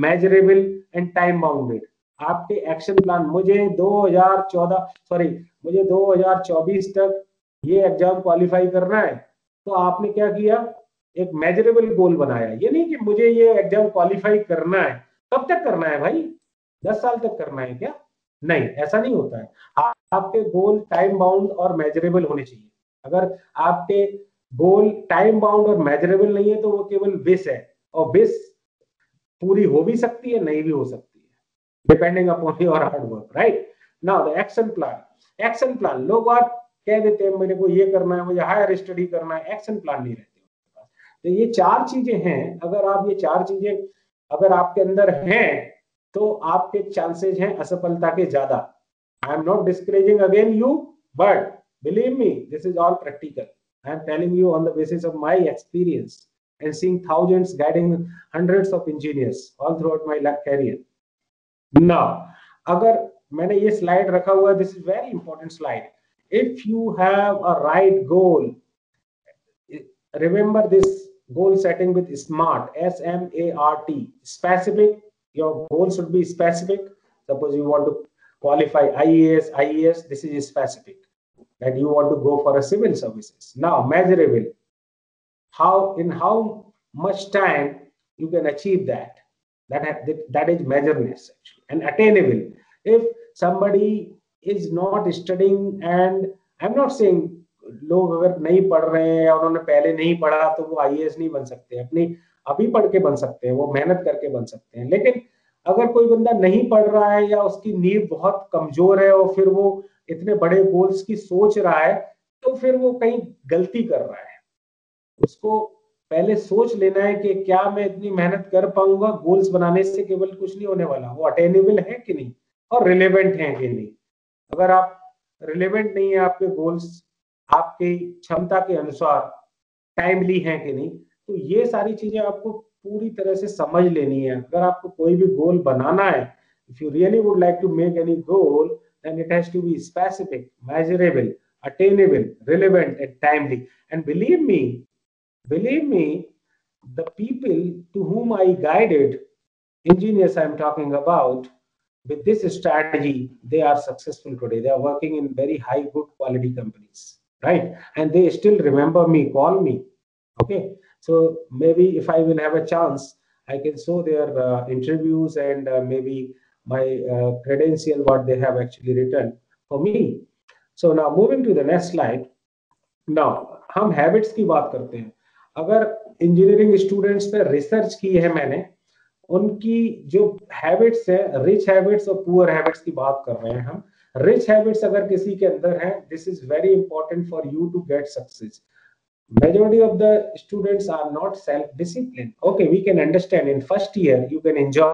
measurable and time bounded, आपके action plan, मुझे 2014 sorry मुझे 2024 तक ये exam qualify करना है, तो आपने क्या किया, एक मेजरेबल गोल बनाया। ये नहीं कि मुझे ये एग्जाम क्वालिफाई करना है, कब तक करना है भाई, 10 साल तक करना है क्या? नहीं, ऐसा नहीं होता है। आपके गोल टाइम बाउंड और मेजरेबल होने चाहिए। अगर आपके गोल टाइम बाउंड और मेजरेबल नहीं है तो वो केवल विश है, और विश पूरी हो भी सकती है, नहीं भी हो सकती है, depending upon your hard work, right. Now the action plan. Action plan, लोग बात कह देते हैं मेरे को ये करना है, मुझे हायर स्टडी करना है, एक्शन प्लान नहीं रहते। तो ये चार चीजें हैं, अगर आप ये चार चीजें अगर आपके अंदर हैं तो आपके चांसेस हैं असफलता के ज्यादा। I am not discouraging again you, but believe me, this is all practical. I am telling you on the basis of my experience and seeing thousands, guiding hundreds of engineers all throughout my career. Now, अगर मैंने ये slide रखा हुआ है, this is very important slide. If you have a right goal, remember this goal setting with SMART, SMART, specific. Your goal should be specific. Suppose you want to qualify IAS, this is specific, that you want to go for a civil services. Now measurable, how much time you can achieve that, that is measureness actually. And attainable, if somebody is not studying, and I'm not saying लोग अगर नहीं पढ़ रहे हैं या उन्होंने पहले नहीं पढ़ा तो वो आईएएस नहीं बन सकते, अपनी अभी पढ़ के बन सकते हैं, वो मेहनत करके बन सकते हैं। लेकिन अगर कोई बंदा नहीं पढ़ रहा है या उसकी नींव बहुत कमजोर है और फिर वो इतने बड़े गोल्स की सोच रहा है, तो फिर वो कहीं गलती कर रहा है। उसको पहले सोच लेना है कि क्या मैं इतनी मेहनत कर पाऊंगा, गोल्स बनाने से केवल कुछ नहीं होने वाला, वो अटेनेबल है कि नहीं और रिलेवेंट है कि नहीं। अगर आप रिलेवेंट नहीं है, आपके गोल्स आपकी क्षमता के अनुसार टाइमली है कि नहीं, तो ये सारी चीजें आपको पूरी तरह से समझ लेनी है। अगर आपको कोई भी गोल बनाना है, if you really would like to make any goal, then it has to be specific, measurable, attainable, relevant and timely. And believe me, the people to whom I guided, engineers I'm talking about, with this strategy, they are successful today. They are working in very high, good quality companies, right? And they still remember me, call me. Okay, so maybe if I will have a chance, I can show their interviews and maybe my credential, what they have actually written for me. So now moving to the next slide. Now हम habits की बात करते हैं। अगर engineering students पे research की है मैंने, उनकी जो हैबिट्स है, रिच हैबिट्स और पुअर हैबिट्स की बात कर रहे हैं हम। रिच हैबिट्स अगर किसी के अंदर है, this is very important for you to get success. Majority of the students are not self-disciplined. Okay, we can understand in first year you can enjoy,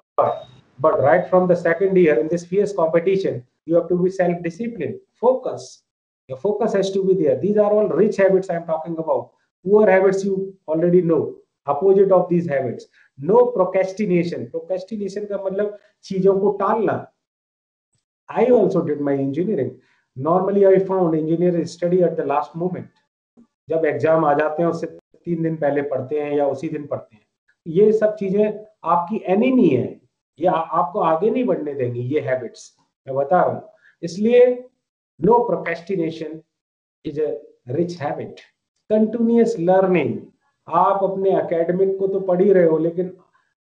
but right from the second year in this fierce competition, you have to be self-disciplined. Focus. Your focus has to be there. These are all rich habits I'm talking about. Poor habits you already know. Opposite of these habits. No procrastination. Procrastination का मतलब चीजों को टालना. I also did my engineering. Normally I found engineers study at the last moment. जब exam आ जाते हैं उससे 3 दिन पहले पढ़ते हैं या उसी दिन पढ़ते हैं। ये सब चीजें आपकी एनिमी है, ये आपको आगे नहीं बढ़ने देंगी, ये हैबिट्स मैं बता रहा हूँ। इसलिए no procrastination is a rich habit. Continuous learning, आप अपने एकेडमिक को तो पढ़ ही रहे हो, लेकिन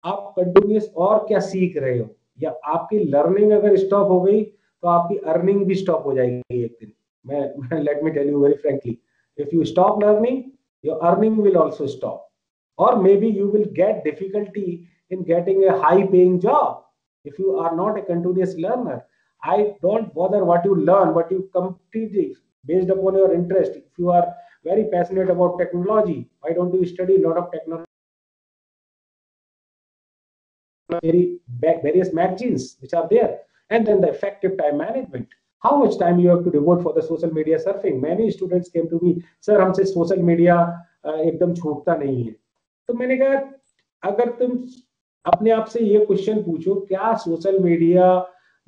आप कंटिन्यूअस और क्या सीख रहे हो, या आपकी लर्निंग अगर स्टॉप हो गई तो आपकी अर्निंग भी स्टॉप हो जाएगी एक दिन। मैं let me tell you very frankly, if you stop learning, your earning will also stop, or maybe you will get difficulty in getting a high paying job if you are not a continuous learner. I don't bother what you learn, but you completely based upon your interest. If you are very passionate about technology, why don't you study a lot of technology, various magazines which are there, and then the effective time management. how much time you have to devote for the social media surfing. Many students came to me, sir हमसे social media एकदम छूटता नहीं है. तो मैंने कहा अगर तुम अपने आप से ये क्वेश्चन पूछो, क्या सोशल मीडिया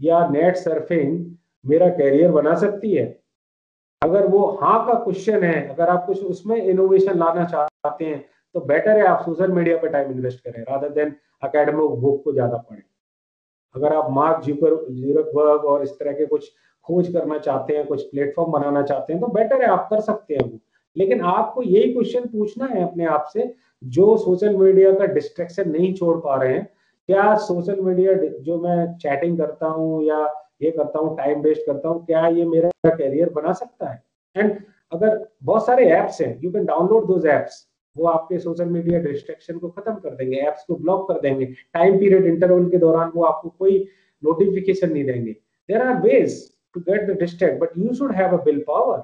या नेट सर्फिंग मेरा कैरियर बना सकती है? अगर वो हाँ का क्वेश्चन है, अगर आप कुछ उसमें इनोवेशन लाना चाहते हैं, तो बेटर है आप सोशल मीडिया पे टाइम इन्वेस्ट करें रादर देन एकेडमिक बुक को ज्यादा पढ़ें. अगर आप मार्क जुकरबर्ग और इस तरह के कुछ खोज करना चाहते हैं, कुछ प्लेटफॉर्म बनाना चाहते हैं, तो बेटर है आप कर सकते हैं वो. लेकिन आपको यही क्वेश्चन पूछना है अपने आप से, जो सोशल मीडिया का डिस्ट्रैक्शन नहीं छोड़ पा रहे हैं, क्या सोशल मीडिया जो मैं चैटिंग करता हूँ या ये करता हूँ, टाइम वेस्ट करता हूँ, क्या ये मेरा कैरियर बना सकता है? एंड अगर बहुत सारे एप्स हैं, you can download those apps, वो आपके सोशल मीडिया डिस्ट्रैक्शन को खत्म कर देंगे, एप्स को ब्लॉक कर देंगे, टाइम पीरियड इंटरवल के दौरान वो आपको कोई नोटिफिकेशन नहीं देंगे. There are ways to get the distract, but you should have a will power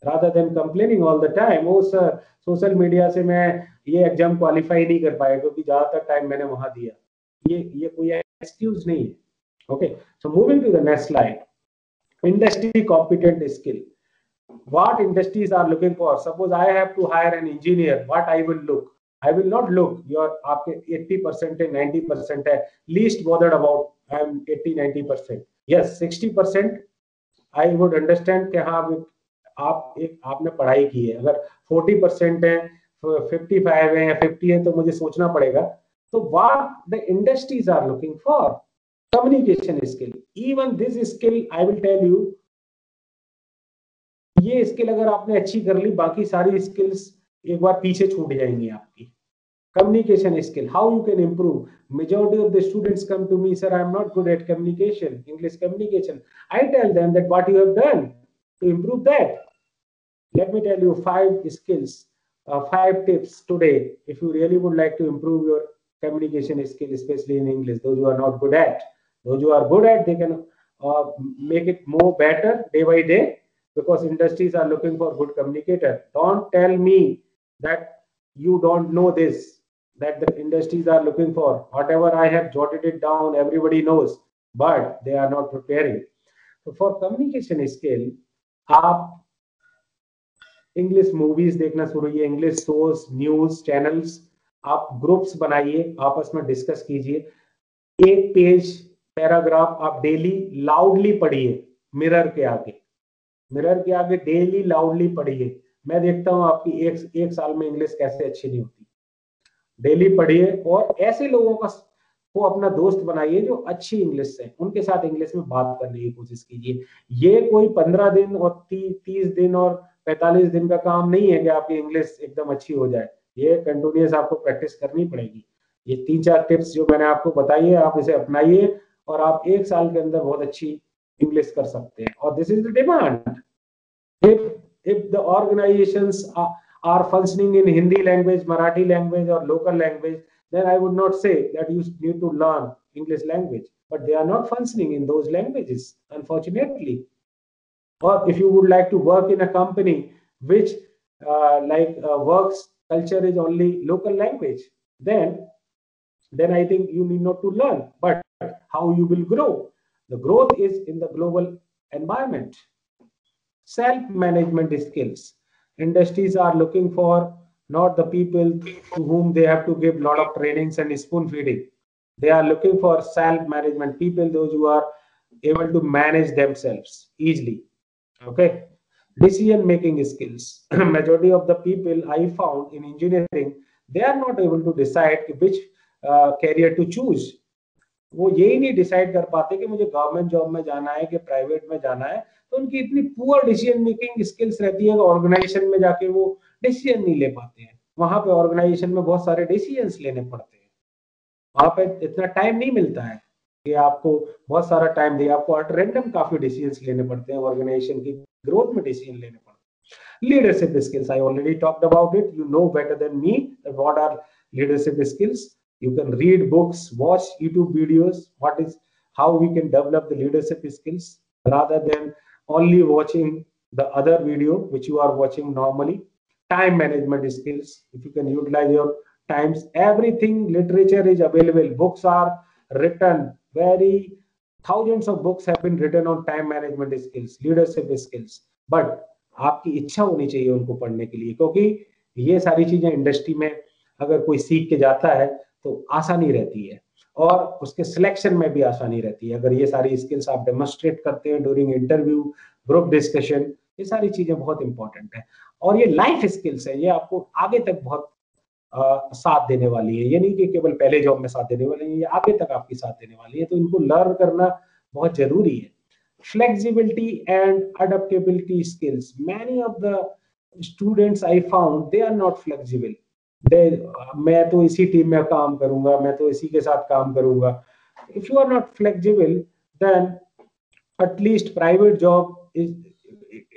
rather than complaining all the time. Oh sir, social media से मैं ये एग्जाम क्वालिफाई नहीं कर पाया क्योंकि ज्यादातर टाइम मैंने वहां दिया. ये कोई एक्सक्यूज नहीं है. Okay, so moving to the next slide. Industry competent skill. What industries are looking for? Suppose I have to hire an engineer, what I will look? I will not look your आपके 80% है, 90% है, least bothered about I am 80-90%. Yes, 60% I would understand कि हाँ आपने पढ़ाई की है. अगर 40% है, 55 है या 50 है, तो मुझे सोचना पड़ेगा. तो what the industries are looking for? Communication skill. Even this skill, I will tell you, ये स्किल अगर आपने अच्छी कर ली, बाकी सारी स्किल्स एक बार पीछे छूट जाएंगी आपकी. Communication skill, how you can improve. Majority of the students come to me, sir, I am not good at communication, English communication. I tell them that what you have done to improve that. Let me tell you 5 skills, 5 tips today if you really would like to improve your communication skill, especially in English. Those who are not good at, those who are good at, they can make it more better day by day, because industries are looking for good communicator. Don't tell me that you don't know this, that the industries are looking for. Whatever I have jotted it down, everybody knows, but they are not preparing. So for communication skill, आप English movies देखना शुरू कीजिए, English shows, news channels, आप groups बनाइए, आपस में discuss कीजिए. एक पेज पैराग्राफ आप डेली लाउडली पढ़िए, मिरर के आगे डेली लाउडली पढ़िए. मैं देखता हूं आपकी एक साल में इंग्लिश कैसे अच्छी नहीं होती. डेली पढ़िए और ऐसे लोगों को अपना दोस्त बनाइए जो अच्छी इंग्लिश है, उनके साथ इंग्लिश में बात करने की कोशिश कीजिए. ये कोई 15 दिन और 30 दिन और 45 दिन का काम नहीं है कि आपकी इंग्लिश एकदम अच्छी हो जाए. ये कंटिन्यूअस आपको प्रैक्टिस करनी पड़ेगी. ये 3-4 टिप्स जो मैंने आपको बताई है, आप इसे अपनाइए और आप एक साल के अंदर बहुत अच्छी इंग्लिश कर सकते हैं. और this is the demand. If the organizations are functioning in Hindi language, Marathi language or local language, then I would not say that you need to learn English language, but they are not functioning in those languages, unfortunately. Or if you would like to work in a company which works culture is only local language, then I think you need not to learn. But how you will grow? The growth is in the global environment. Self-management skills. Industries are looking for not the people to whom they have to give lot of trainings and spoon feeding. They are looking for self-management people, those who are able to manage themselves easily. Okay. Decision-making skills. Majority of the people I found in engineering, they are not able to decide which career to choose. वो यही नहीं decide कर पाते कि मुझे government job में जाना है कि प्राइवेट में जाना है. तो उनकी इतनी पुअर डिसीजन मेकिंग स्किल्स रहती है कि ऑर्गेनाइजेशन में जाके वो डिसीजन नहीं ले पाते हैं. वहां पे ऑर्गेनाइजेशन में बहुत सारे डिसीजंस लेने पड़ते हैं. वहां पे इतना टाइम नहीं मिलता है कि आपको बहुत सारा टाइम दे. आपको एट रैंडम काफी डिसीजंस लेने पड़ते हैं, ऑर्गेनाइजेशन की ग्रोथ में डिसीजन लेने पड़ते हैं. Leadership skills, I already talked about it. You know better than me what are leadership skills. You can read books, watch YouTube videos. How we can develop the leadership skills rather than only watching the other video which you are watching normally. Time management skills. If you can utilize your times, everything literature is available. Books are written very Thousands of books have been written on time management skills, leadership skills, but आपकी इच्छा होनी चाहिए उनको पढ़ने के लिए, क्योंकि ये सारी चीजें इंडस्ट्री में अगर कोई सीख के जाता है तो आसानी रहती है और उसके सिलेक्शन में भी आसानी रहती है। अगर ये सारी स्किल्स आप डेमोन्स्ट्रेट करते हैं ड्यूरिंग इंटरव्यू, ग्रुप डिस्कशन, ये सारी चीजें बहुत इंपॉर्टेंट है और ये लाइफ स्किल्स है, ये आपको आगे तक बहुत साथ देने वाली है। ये नहीं कि केवल पहले जॉब में साथ देने वाली है, ये आगे तक आपकी साथ देने वाली है, तो इनको लर्न करना बहुत जरूरी है। Flexibility and adaptability skills. Many of the students I found they are not flexible. They मैं तो इसी टीम में काम करूंगा, मैं तो इसी के साथ काम करूंगा. If you are not flexible, then at least private job is,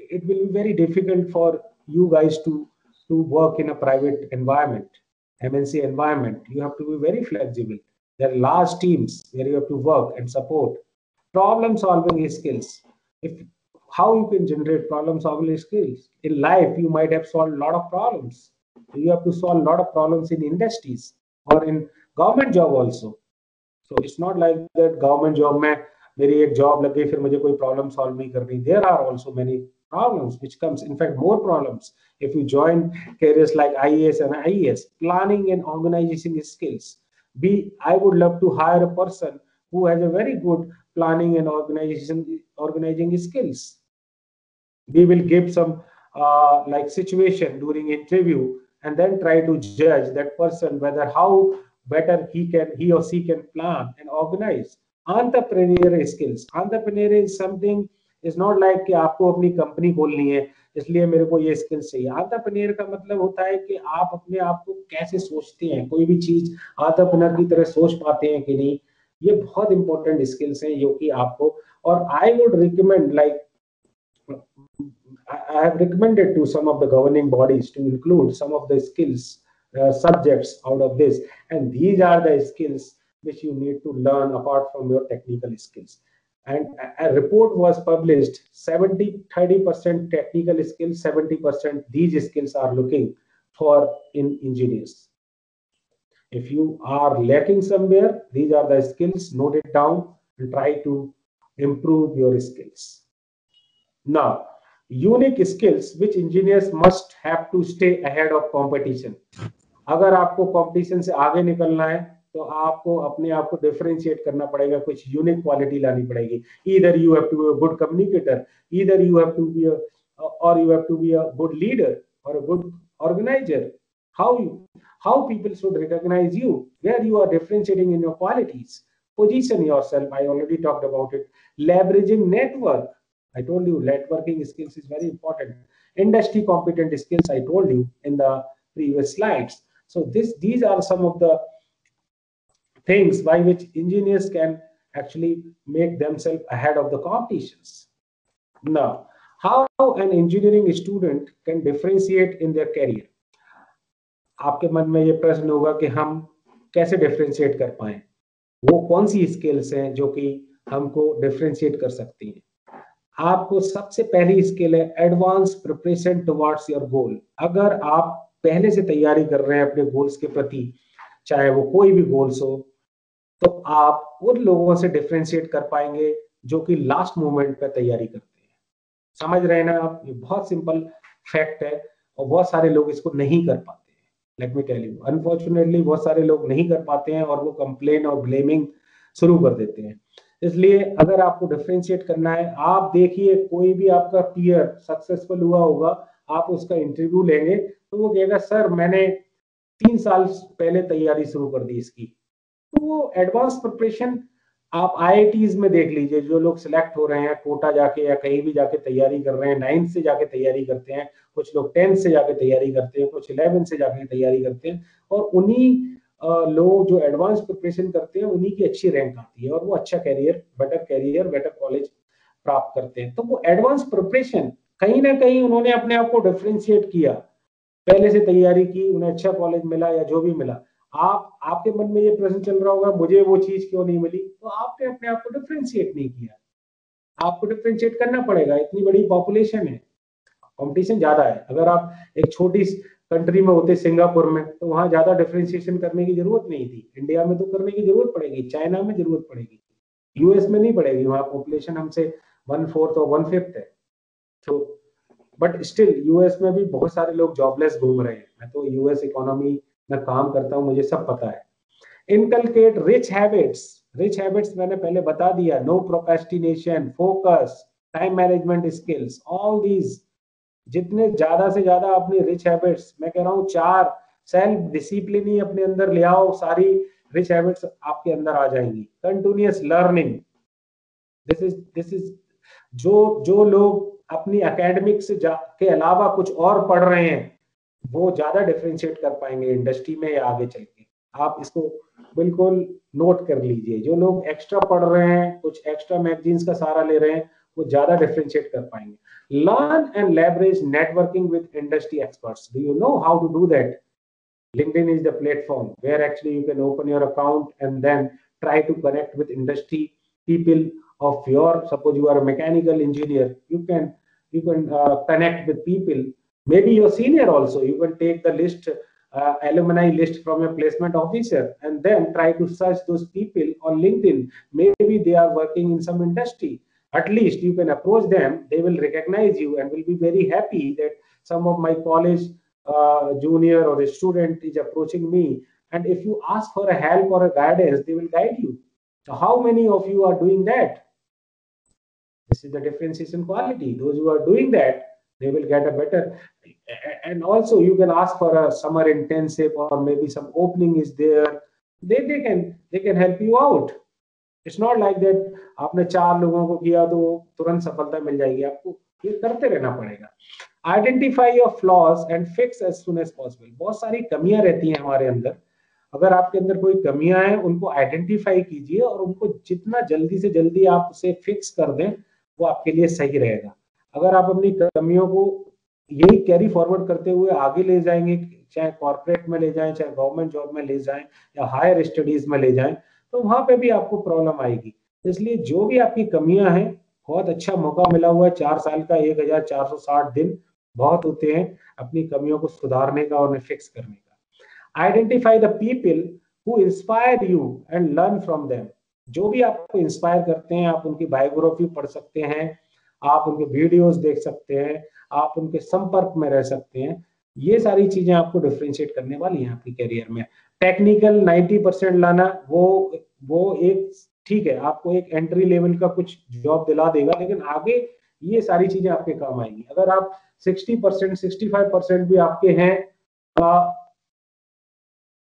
it will be very difficult for you guys to work in a private environment, MNC environment. You have to be very flexible. There are large teams where you have to work and support. Problem solving skills. If how you can generate problem solving skills in life, you might have solved a lot of problems. You have to solve a lot of problems in industries or in government job also. So it's not like that government job में मेरी एक job लग गई फिर मुझे कोई problem solve नहीं करनी. There are also many problems which comes, in fact more problems if you join careers like IAS and IES. Planning and organizing skills. I would love to hire a person who has a very good planning and organizing skills. We will give some like situation during interview and then try to judge that person whether how better he or she can plan and organize. Entrepreneurial skills. Entrepreneur is something, is not like कि आपको अपनी company खोलनी है इसलिए मेरे को ये skills चाहिए. एंटरप्रेन्योर का मतलब होता है कि आप अपने आप को कैसे सोचते हैं, कोई भी चीज एंटरप्रेन्योर की तरह सोच पाते हैं कि नहीं. ये बहुत इंपॉर्टेंट स्किल्स हैं जो कि आपको, और I would recommend like I have recommended to some of the governing bodies to include some of the skills subjects out of this, and these are the skills which you need to learn apart from your technical skills. And a report was published: 30% technical skills, 70% these skills are looking for in engineers. If you are lacking somewhere, these are the skills. Note it down and try to improve your skills. Now, unique skills which engineers must have to stay ahead of competition. अगर आपको competition से आगे निकलना है तो आपको अपने आप को डिफरेंशिएट करना पड़ेगा, कुछ यूनिक क्वालिटी लानी पड़ेगी. Either you have to be a good communicator, either you have to be or you have to be a good leader or a good organizer. How people should recognize you, where you are differentiating in your qualities. Position yourself, I already talked about it. Leveraging network. I told you networking skills is very important. Industry competent skills, I told you in the previous slides. So these are some of the things by which engineers can actually make themselves ahead of the competitions. Now, how an engineering student can differentiate in their career? आपके मन में ये प्रश्न होगा कि हम कैसे differentiate कर पाए, वो कौन सी स्किल्स हैं जो कि हमको डिफरेंशिएट कर सकती हैं. आपको सबसे पहली स्किल है एडवांस प्रिपरेशन टुवर्ड्स योर गोल. अगर आप पहले से तैयारी कर रहे हैं अपने गोल्स के प्रति, चाहे वो कोई भी गोल्स हो, तो आप उन लोगों से डिफरेंशिएट कर पाएंगे जो कि लास्ट मोमेंट पे तैयारी करते हैं. समझ रहे हैं ना आप? ये बहुत सिंपल फैक्ट है और बहुत सारे लोग इसको नहीं कर पाते हैं. Let me tell you, unfortunately बहुत सारे लोग नहीं कर पाते हैं और वो कंप्लेन और ब्लेमिंग शुरू कर देते हैं. इसलिए अगर आपको डिफरेंशिएट करना है, आप देखिए कोई भी आपका पीयर सक्सेसफुल हुआ होगा, आप उसका इंटरव्यू लेंगे तो वो कहेगा सर मैंने 3 साल पहले तैयारी शुरू कर दी इसकी. तो वो एडवांस प्रिपरेशन आप IITs में देख लीजिए, जो लोग सिलेक्ट हो रहे हैं कोटा जाके या कहीं भी जाके तैयारी कर रहे हैं, 9th से जाके तैयारी करते हैं, कुछ लोग 10th से जाके तैयारी करते हैं, कुछ 11th से जाके तैयारी करते हैं, और उन्हीं लोग जो एडवांस प्रिपरेशन करते हैं उन्हीं की अच्छी रैंक आती है और वो अच्छा कैरियर, बेटर कॉलेज प्राप्त करते हैं. तो वो एडवांस प्रिपरेशन कहीं ना कहीं उन्होंने अपने आप को डिफरेंशिएट किया, पहले से तैयारी की, उन्हें अच्छा कॉलेज मिला या जो भी मिला. आपके मन में ये प्रश्न चल रहा होगा मुझे वो चीज क्यों नहीं मिली, तो आपने अपने आप को डिफरेंशिएट नहीं किया. आपको डिफरेंशिएट करना पड़ेगा, इतनी बड़ी पॉपुलेशन है, कंपटीशन ज्यादा है. अगर आप एक छोटी कंट्री में होते सिंगापुर में तो वहां ज्यादा डिफरेंशिएशन करने की जरूरत नहीं थी. इंडिया में तो करने की जरूरत पड़ेगी, चाइना में जरूरत पड़ेगी. यूएस में नहीं पड़ेगी, वहाँ पॉपुलेशन हमसे 1/4 और 1/5 है। तो बट स्टिल यूएस में भी बहुत सारे लोग जॉबलेस घूम रहे हैं। मैं तो यूएस इकोनॉमी में काम करता हूँ, मुझे सब पता है। इनकलकेट रिच हैबिट्स मैंने पहले बता दिया, no procrastination, focus, time management skills, all these. जितने ज्यादा से ज्यादा अपनी रिच हैबिट्स, मैं कह रहा हूँ 4 सेल्फ डिसिप्लिन ही अपने अंदर ले आओ, सारी रिच हैबिट्स आपके अंदर आ जाएंगी। कंटिन्यूअस लर्निंग, दिस इज जो लोग अपनी एकेडमिक से के अलावा कुछ और पढ़ रहे हैं, वो ज्यादा डिफरेंशिएट कर पाएंगे इंडस्ट्री में या आगे चल के। आप इसको बिल्कुल नोट कर लीजिए। जो लोग एक्स्ट्रा पढ़ रहे हैं, कुछ एक्स्ट्रा मैगजीन्स का सहारा ले रहे हैं, वो ज्यादा डिफरेंशिएट कर पाएंगे। Learn and leverage networking with industry experts. Do you know how to do that? LinkedIn is the platform where actually you can open your account and then try to connect with industry people of your, suppose you are a mechanical engineer, you can connect with people, maybe your senior also. You can take the list, alumni list from your placement officer, and then try to search those people on LinkedIn. Maybe they are working in some industry. At least you can approach them, they will recognize you and will be very happy that some of my college junior or a student is approaching me, and if you ask for a help or a guidance, they will guide you. So how many of you are doing that? This is the differentiation quality. Those who are doing that, they will get a better. And also you can ask for a summer intensive, or maybe some opening is there. They can help you out. It's not like that आपने 4 लोगों को किया तो तुरंत सफलता मिल जाएगी। आपको ये करते रहना पड़ेगा। Identify your flaws and fix as soon as possible. बहुत सारी कमियां रहती हैं हमारे अंदर। अगर आपके अंदर कोई कमियां हैं, उनको आइडेंटिफाई कीजिए और उनको जितना जल्दी से जल्दी आप उसे फिक्स कर दें, वो आपके लिए सही रहेगा। अगर आप अपनी कमियों को यही कैरी फॉरवर्ड करते हुए आगे ले जाएंगे, चाहे कॉर्पोरेट में ले जाएं, चाहे गवर्नमेंट जॉब में ले जाएं, या हायर स्टडीज में ले जाएं, तो वहां पे भी आपको प्रॉब्लम आएगी। इसलिए जो भी आपकी कमियां हैं, बहुत अच्छा मौका मिला हुआ है 4 साल का, 1460 दिन बहुत होते हैं अपनी कमियों को सुधारने का और उन्हें फिक्स करने का। Identify the people who inspire you and learn from them. जो भी आपको इंस्पायर करते हैं, आप उनकी बायोग्राफी पढ़ सकते हैं, आप उनके वीडियोस देख सकते हैं, आप उनके संपर्क में रह सकते हैं। ये सारी चीजें आपको डिफरेंशिएट करने वाली हैं आपके करियर में। टेक्निकल 90% लाना, वो एक ठीक है, आपको एक एंट्री लेवल का कुछ जॉब दिला देगा, लेकिन आगे ये सारी चीजें आपके काम आएंगी। अगर आप 60%, 65% भी आपके हैं,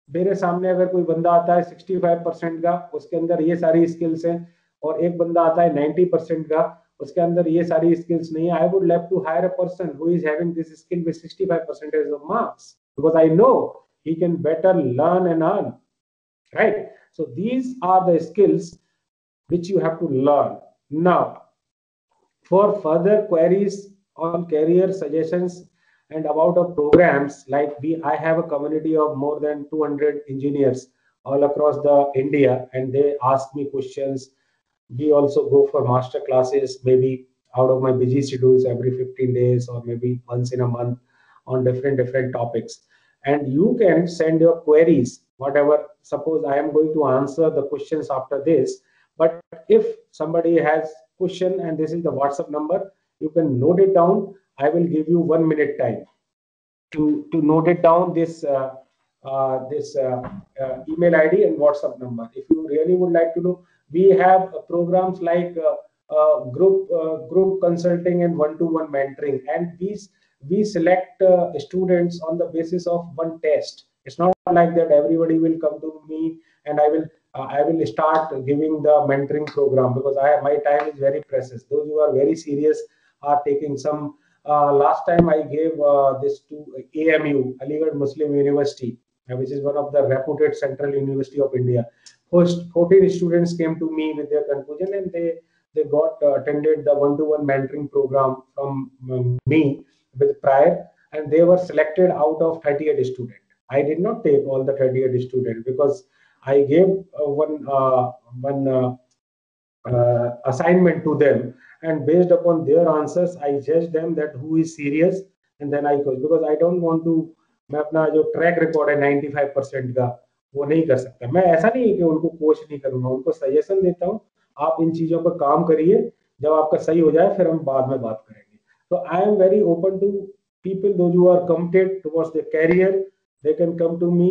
मेरे सामने अगर कोई बंदा आता है 65% का, उसके अंदर ये सारी स्किल्स हैं, और एक बंदा आता है 90% का, उसके अंदर ये सारी स्किल्स नहीं है, I would love to hire a person who is having this skill with 65% of marks, because I know he can better learn and earn, right? So these are the skills which you have to learn. Now, for further queries on career suggestions and about our programs, like I have a community of more than 200 engineers all across the India, and they ask me questions. We also go for master classes, maybe out of my busy schedules every 15 days or maybe once in a month, on different topics. And you can send your queries, whatever. Suppose I am going to answer the questions after this, but if somebody has question and this is the WhatsApp number, you can note it down. I will give you 1 minute time to note it down, this email ID and WhatsApp number. If you really would like to know, we have programs like group consulting and one-to-one mentoring, and we select students on the basis of one test. It's not like that everybody will come to me and I will start giving the mentoring program, because my time is very precious. Those who are very serious are taking some. Last time I gave this to AMU, Aligarh Muslim University, which is one of the reputed Central University of India. First 14 students came to me with their conclusion, and they got attended the one-to-one mentoring program from me with prior, and they were selected out of 38 students. I did not take all the 38 students because I gave one assignment to them, and based upon their answers I judged them that who is serious, and then I coach, because I don't want to, मैं अपना जो track record है 95% का वो नहीं कर सकता। मैं ऐसा नहीं है कि उनको कोच नहीं करूंगा, उनको सजेशन देता हूँ, आप इन चीजों पर काम करिए, जब आपका सही हो जाए फिर हम बाद में बात करेंगे। तो I am very open to people those who are committed towards their career, they can come to me,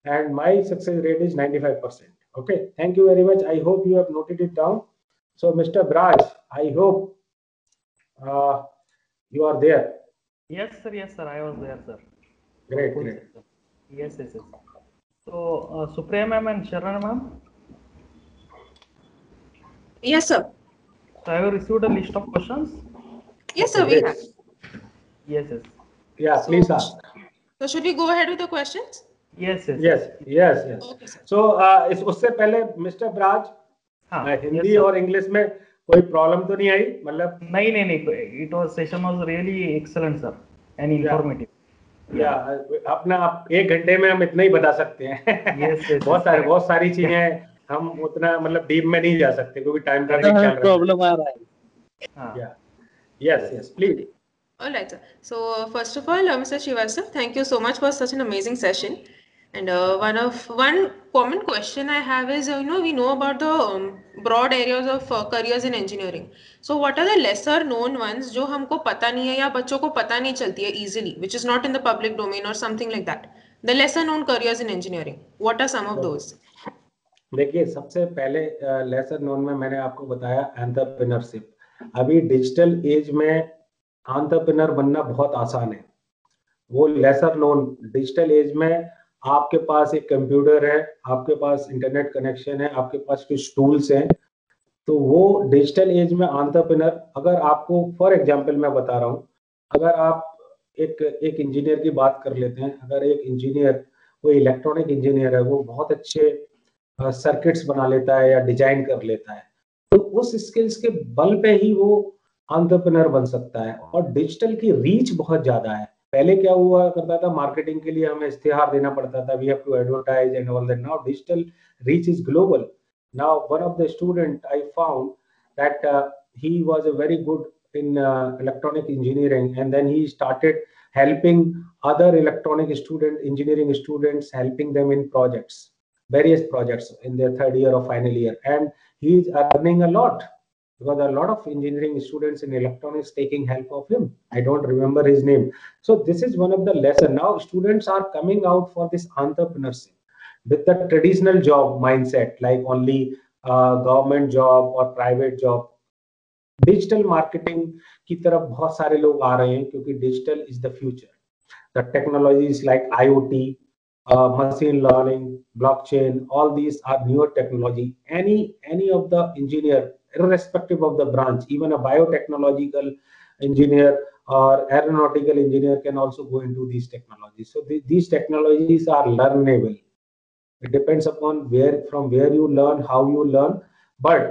and my success rate is 95%. Okay, thank you very much. I hope you have noted it down. So Mr. Braj, I hope you are there. Yes, sir. Yes, sir. I was there, sir. Great, Full great. session. Yes, yes, yes. So, Supriya ma'am and Sharan ma'am, Yes, sir. so have you received a list of questions? Yes, sir, Okay, we great. have. Yes, yes. Yeah, So- please ask. So should we go ahead with the questions? Yes, yes. Yes, yes, yes. Okay, sir. So उससे पहले mister bras, हाँ, Hindi yes, sir. और English में कोई problem तो नहीं आई, मतलब नहीं नहीं नहीं, it was session was really excellent, sir, and informative. या अपना आप 1 घंटे में हम इतना ही बता सकते हैं। Yes, yes, बहुत सारी चीजें हम उतना मतलब डीप में नहीं जा सकते क्योंकि टाइम का भी ख्याल रखना प्रॉब्लम आ रहा है। हाँ. है। Yes, yes, please. All right, sir. So first of all, Mr. Srivastava, thank you so much for such an amazing session. And one common question I have is, we know about the broad areas of careers in engineering. So what are the lesser known ones जो हमको पता नहीं है या बच्चों को पता नहीं चलती है easily, which is not in the public domain or something like that? The lesser known careers in engineering. What are some of those? देखिए, सबसे पहले लेसर नोन में मैंने आपको बताया एंटरप्रेन्योरशिप। अभी डिजिटल एज में एंटरप्रेन्योर बनना बहुत आसान है, वो लेसर नोन। डिजिटल एज में आपके पास एक कंप्यूटर है, आपके पास इंटरनेट कनेक्शन है, आपके पास कुछ टूल्स हैं, तो वो डिजिटल एज में एंटरप्रेन्योर। अगर आपको फॉर एग्जांपल मैं बता रहा हूँ, अगर आप एक इंजीनियर की बात कर लेते हैं, अगर एक इंजीनियर, वो इलेक्ट्रॉनिक इंजीनियर है, वो बहुत अच्छे सर्किट्स बना लेता है या डिजाइन कर लेता है, तो उस स्किल्स के बल पे ही वो एंटरप्रेन्योर बन सकता है। और डिजिटल की रीच बहुत ज्यादा है। पहले क्या हुआ करता था, मार्केटिंग के लिए हमें इश्तिहार देना पड़ता था, we have to advertise and all that. Now digital reach is global. Now one of the student I found that he was a very good in electronic engineering, and then he started helping other electronic engineering students, helping them in various projects in their 3rd year or final year, and he is earning a lot because there are a lot of engineering students in electronics taking help of him. I don't remember his name. So this is one of the lesson. Now students are coming out for this entrepreneurship with the traditional job mindset, like only government job or private job. Digital marketing की तरफ बहुत सारे लोग आ रहे हैं क्योंकि digital is the future. The technologies like IoT, machine learning, blockchain, all these are newer technology. Any of the engineer, irrespective of the branch, even a biotechnological engineer or aeronautical engineer can also go into these technologies. So these technologies are learnable. It depends upon from where you learn, how you learn. But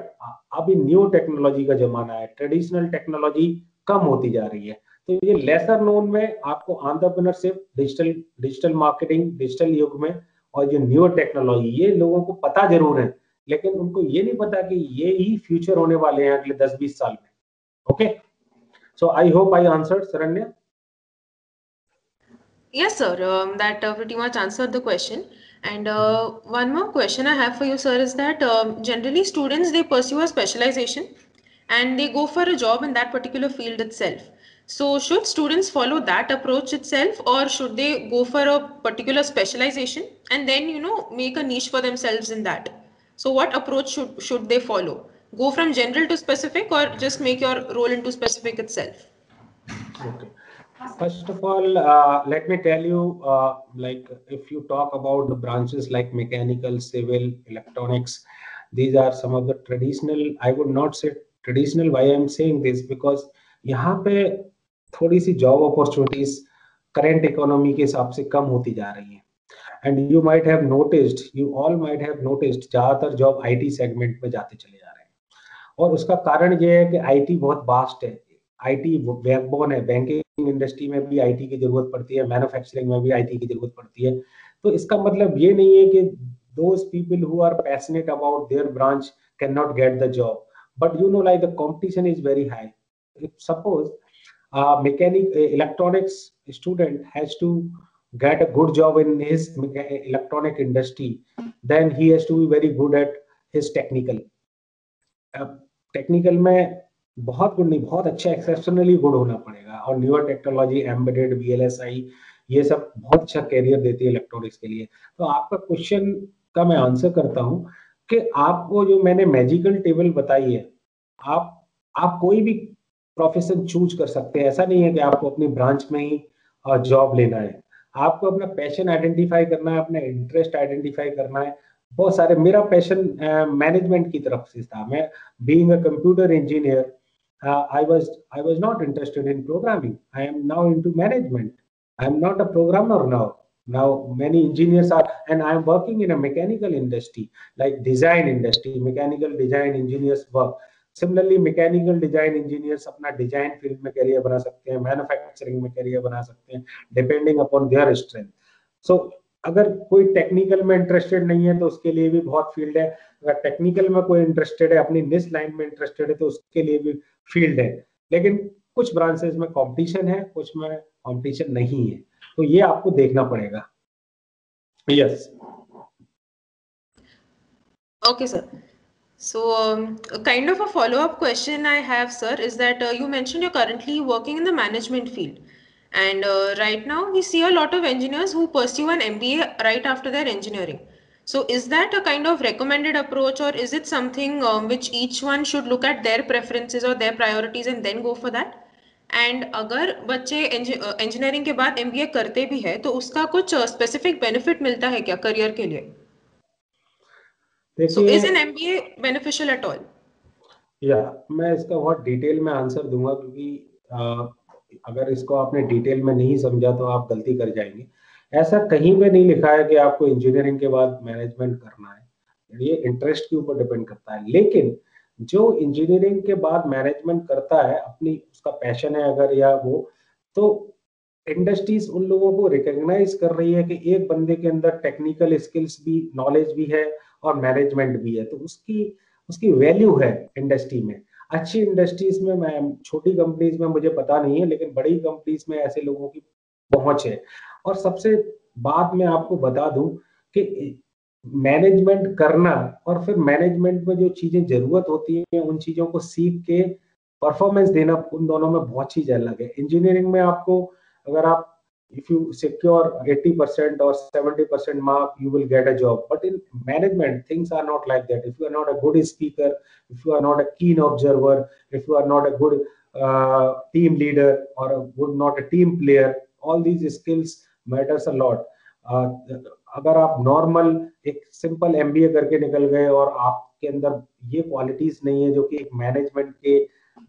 अभी new technology का जमाना है, traditional technology कम होती जा रही है। तो ये लेसर नोन में आपको एंटरप्रेन्योरशिप, डिजिटल मार्केटिंग, डिजिटल युग में, और जो न्यू टेक्नोलॉजी, ये लोगों को पता जरूर है, लेकिन उनको ये नहीं पता कि ये ही फ्यूचर होने वाले हैं अगले 10-20 साल में। Okay, so I hope I answered, Sharanya. Yes, sir. That pretty much answered the question. And one more question I have for you, sir, is that generally students, they pursue a specialization and they go for a job in that particular field itself. So should students follow that approach itself, or should they go for a particular specialization and then, make a niche for themselves in that? So what approach should they follow? Go from general to specific, or just make your role into specific itself? Okay. First of all, let me tell you, like if you talk about the branches like mechanical, civil, electronics, these are some of the traditional. I would not say traditional. Why I'm saying this, because यहाँ पे थोड़ी सी job opportunities current economy के हिसाब से कम होती जा रही हैं. And you might have noticed, you all might have noticed, ज्यादातर job IT segment में जाते चले जा रहे हैं. और उसका कारण ये है कि IT बहुत वास्ट है. IT बैकबोन है, बैंकिंग इंडस्ट्री में भी IT की जरूरत पड़ती है, मैन्युफैक्चरिंग में भी IT की जरूरत पड़ती है. तो इसका मतलब ये नहीं है कि those people who are passionate about their branch cannot get the job, but like the competition is very high. If suppose electronics student has to get a good job in his electronic industry, then he has to be very good at his technical. Technical में बहुत good नहीं, बहुत अच्छा exceptionally good होना पड़ेगा। और newer technology, embedded, VLSI, ये सब बहुत अच्छा कैरियर देती है इलेक्ट्रॉनिक्स के लिए। तो आपका क्वेश्चन का मैं आंसर करता हूँ कि आपको जो मैंने मैजिकल टेबल बताई है, आप कोई भी प्रोफेशन चूज कर सकते हैं। ऐसा नहीं है कि आपको अपनी ब्रांच में ही जॉब लेना है। आपको अपना पैशन आइडेंटिफाई करना है, अपना इंटरेस्ट आइडेंटिफाई करना है। बहुत सारे, मेरा पैशन मैनेजमेंट की तरफ से था। मैं being a computer engineer, I was not interested in programming. I am now into management. I am not a programmer now. Now many engineers are, and I am working in a mechanical industry, like design industry. Mechanical design engineers work. Similarly, mechanical design engineers अपना design field में career बना सकते हैं, manufacturing में career बना सकते हैं, depending upon their strength. सो अगर कोई टेक्निकल में इंटरेस्टेड नहीं है तो उसके लिए भी बहुत फील्ड है। अगर टेक्निकल में कोई इंटरेस्टेड है, अपनी निश लाइन में इंटरेस्टेड है, तो उसके लिए भी फील्ड है। लेकिन कुछ ब्रांचेस में कंपटीशन है, कुछ में कंपटीशन नहीं है। तो ये आपको देखना पड़ेगा। Yes. Okay, sir. So, a kind of a follow-up question I have, sir, is that you mentioned you're currently working in the management field. And right now, we see a lot of engineers who pursue an MBA right after their engineering. So, is that a kind of recommended approach, or is it something which each one should look at their preferences or their priorities and then go for that? And अगर बच्चे engineering के बाद MBA करते भी है तो उसका कुछ स्पेसिफिक बेनिफिट मिलता है क्या करियर के लिए? So is an देखिए, MBA beneficial at all? या मैं इसका बहुत डिटेल में आंसर दूंगा, क्योंकि अगर इसको आपने डिटेल में नहीं समझा तो आप गलती कर जाएंगे। ऐसा कहीं पे नहीं लिखा है कि आपको इंजीनियरिंग के बाद मैनेजमेंट करना है। ये इंटरेस्ट के ऊपर डिपेंड करता है। लेकिन जो इंजीनियरिंग के बाद मैनेजमेंट करता है, अपनी उसका पैशन है अगर, या वो, तो इंडस्ट्रीज उन लोगों को रिकॉग्नाइज कर रही है कि एक बंदे के अंदर टेक्निकल स्किल्स भी, नॉलेज भी है और मैनेजमेंट भी है, तो उसकी उसकी वैल्यू है इंडस्ट्री में। अच्छी इंडस्ट्रीज में, मैं छोटी कंपनीज में मुझे पता नहीं है, लेकिन बड़ी कंपनीज में ऐसे लोगों की पहुंच है। और सबसे बात मैं आपको बता दूं कि मैनेजमेंट करना और फिर मैनेजमेंट में जो चीजें जरूरत होती है उन चीजों को सीख के परफॉर्मेंस देना, उन दोनों में बहुत चीज अलग है। इंजीनियरिंग में आपको, अगर आप, if you secure 80% or 70% mark, you will get a job. But in management, things are not like that. If you are not a good speaker, if you are not a keen observer, if you are not a good team leader or not a team player, all these skills matters a lot. अगर आप normal एक simple MBA करके निकल गए और आपके अंदर ये क्वालिटीज नहीं है जो कि एक मैनेजमेंट के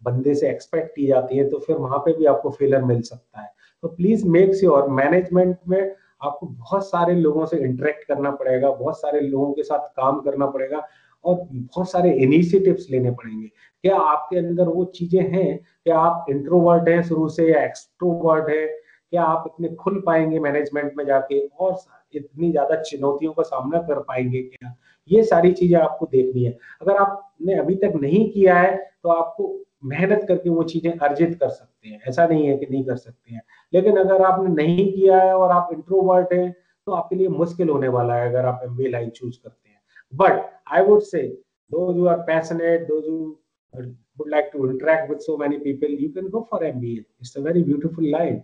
बंदे से एक्सपेक्ट की जाती है, तो फिर वहां पे भी आपको फेलर मिल सकता है। तो प्लीज मेक श्योर, मैनेजमेंट में आपको बहुत सारे लोगों से इंटरेक्ट करना पड़ेगा, बहुत सारे लोगों के साथ काम करना पड़ेगा और बहुत सारे इनिशिएटिव्स लेने पड़ेंगे। क्या आपके अंदर वो चीजें हैं? क्या आप इंट्रोवर्ट हैं शुरू से या एक्सट्रोवर्ट है? क्या आप इतने खुल पाएंगे मैनेजमेंट में जाके और इतनी ज्यादा चुनौतियों का सामना कर पाएंगे क्या? ये सारी चीजें आपको देखनी है। अगर आपने अभी तक नहीं किया है तो आपको मेहनत करके वो चीजें अर्जित कर सकते हैं, ऐसा नहीं है कि नहीं कर सकते हैं। लेकिन अगर आपने नहीं किया है और आप इंट्रोवर्ट हैं तो आपके लिए मुश्किल होने वाला है अगर आप MBA लाइन चूज करते हैं। But I would say, those who are passionate, those who would like to interact with so many people, you can go for MBA. It's a very beautiful line.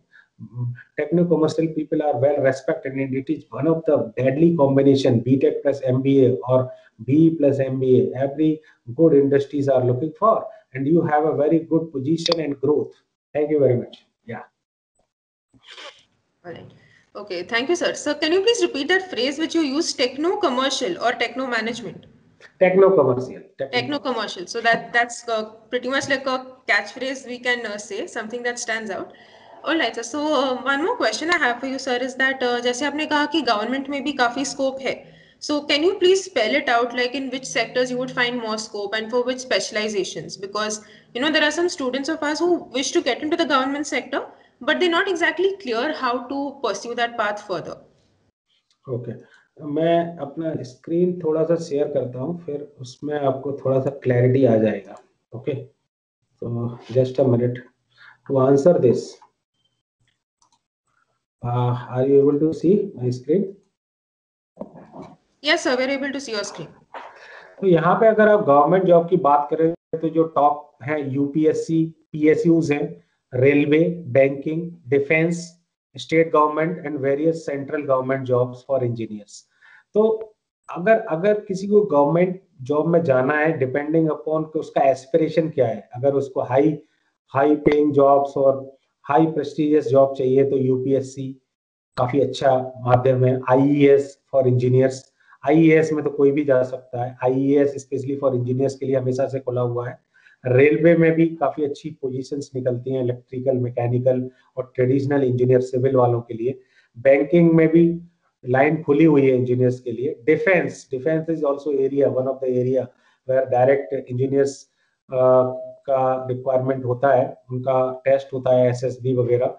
Techno-commercial people are well respected, and it is one of the deadly combination, BTech plus MBA or BE plus MBA. Every good industries are looking for, and you have a very good position and growth. Thank you very much. Yeah. All right. Okay, thank you, sir. So, can you please repeat that phrase which you used, techno-commercial or techno-management? Techno-commercial. Techno-commercial. So that's pretty much like a catchphrase we can say, something that stands out. All right, sir. So one more question I have for you, sir, is that जैसे आपने कहा कि government में भी काफी scope है. So can you please spell it out, like in which sectors you would find more scope and for which specializations? Because there are some students of us who wish to get into the government sector, but they're not exactly clear how to pursue that path further. Okay. मैं अपना screen थोड़ा सा share करता हूँ, फिर उसमें आपको थोड़ा सा क्लैरिटी आ जाएगा। ओके, तो just a minute to answer this. Are you able to see my screen? Yes, sir, we're able to see your screen. तो यहाँ पे अगर आप गवर्नमेंट जॉब की बात करें तो जो टॉप है यूपीएससी, पीएसयूज हैं, railway, banking, defence, state government and various central government jobs for engineers. तो अगर किसी को गवर्नमेंट जॉब में जाना है, डिपेंडिंग अपॉन कि उसका एस्पिरेशन क्या है, अगर उसको हाई पेइंग जॉब्स और हाई प्रेस्टिजियस जॉब चाहिए तो यूपीएससी काफी अच्छा माध्यम है। आईईएस फॉर इंजीनियर्स, आईईएस में तो कोई भी जा सकता है, आईईएस स्पेशली फॉर इंजीनियर्स के लिए हमेशा से खुला हुआ है। रेलवे में भी काफी अच्छी पोजीशंस निकलती हैं, इलेक्ट्रिकल, मैकेनिकल और ट्रेडिशनल इंजीनियर सिविल वालों के लिए। बैंकिंग में भी लाइन खुली हुई है इंजीनियर्स के लिए। Defence is also area, one of the area where direct engineers का रिक्वायरमेंट होता है, उनका टेस्ट होता है, एसएसबी वगैरह।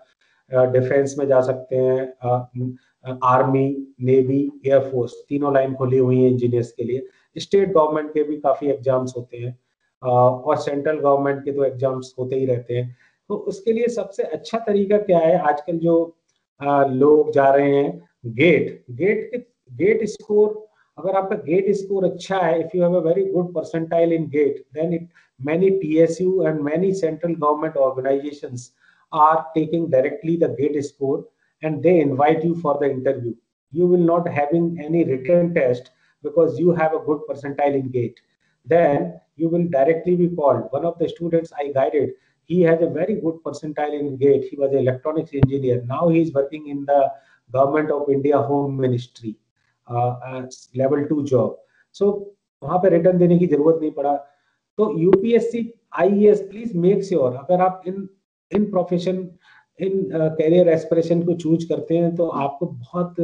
डिफेंस में जा सकते हैं, आर्मी, नेवी, एयरफोर्स, तीनों लाइन खुली हुई है इंजीनियर्स के लिए। स्टेट गवर्नमेंट के भी काफी एग्जाम्स होते हैं और सेंट्रल गवर्नमेंट के तो एग्जाम्स होते ही रहते हैं। तो उसके लिए सबसे अच्छा तरीका क्या है, आजकल जो लोग जा रहे हैं, गेट स्कोर, अगर आपका गेट स्कोर अच्छा है, if you have a very good percentile in GATE, then many PSU and many central government organizations are taking directly the gate score and they invite you for the interview. You will not having any written test because you have a good percentile in gate. Then you will directly be called. One of the students I guided, he has a very good percentile in gate. He was an electronics engineer. Now he is working in the Government of India Home Ministry, level 2 job. So वहां पे return देने की जरूरत नहीं पड़ा। तो UPSC, IAS, please make sure अगर आप इन प्रोफेशन, इन कैरियर एस्पिरेशन को चूज करते हैं तो आपको बहुत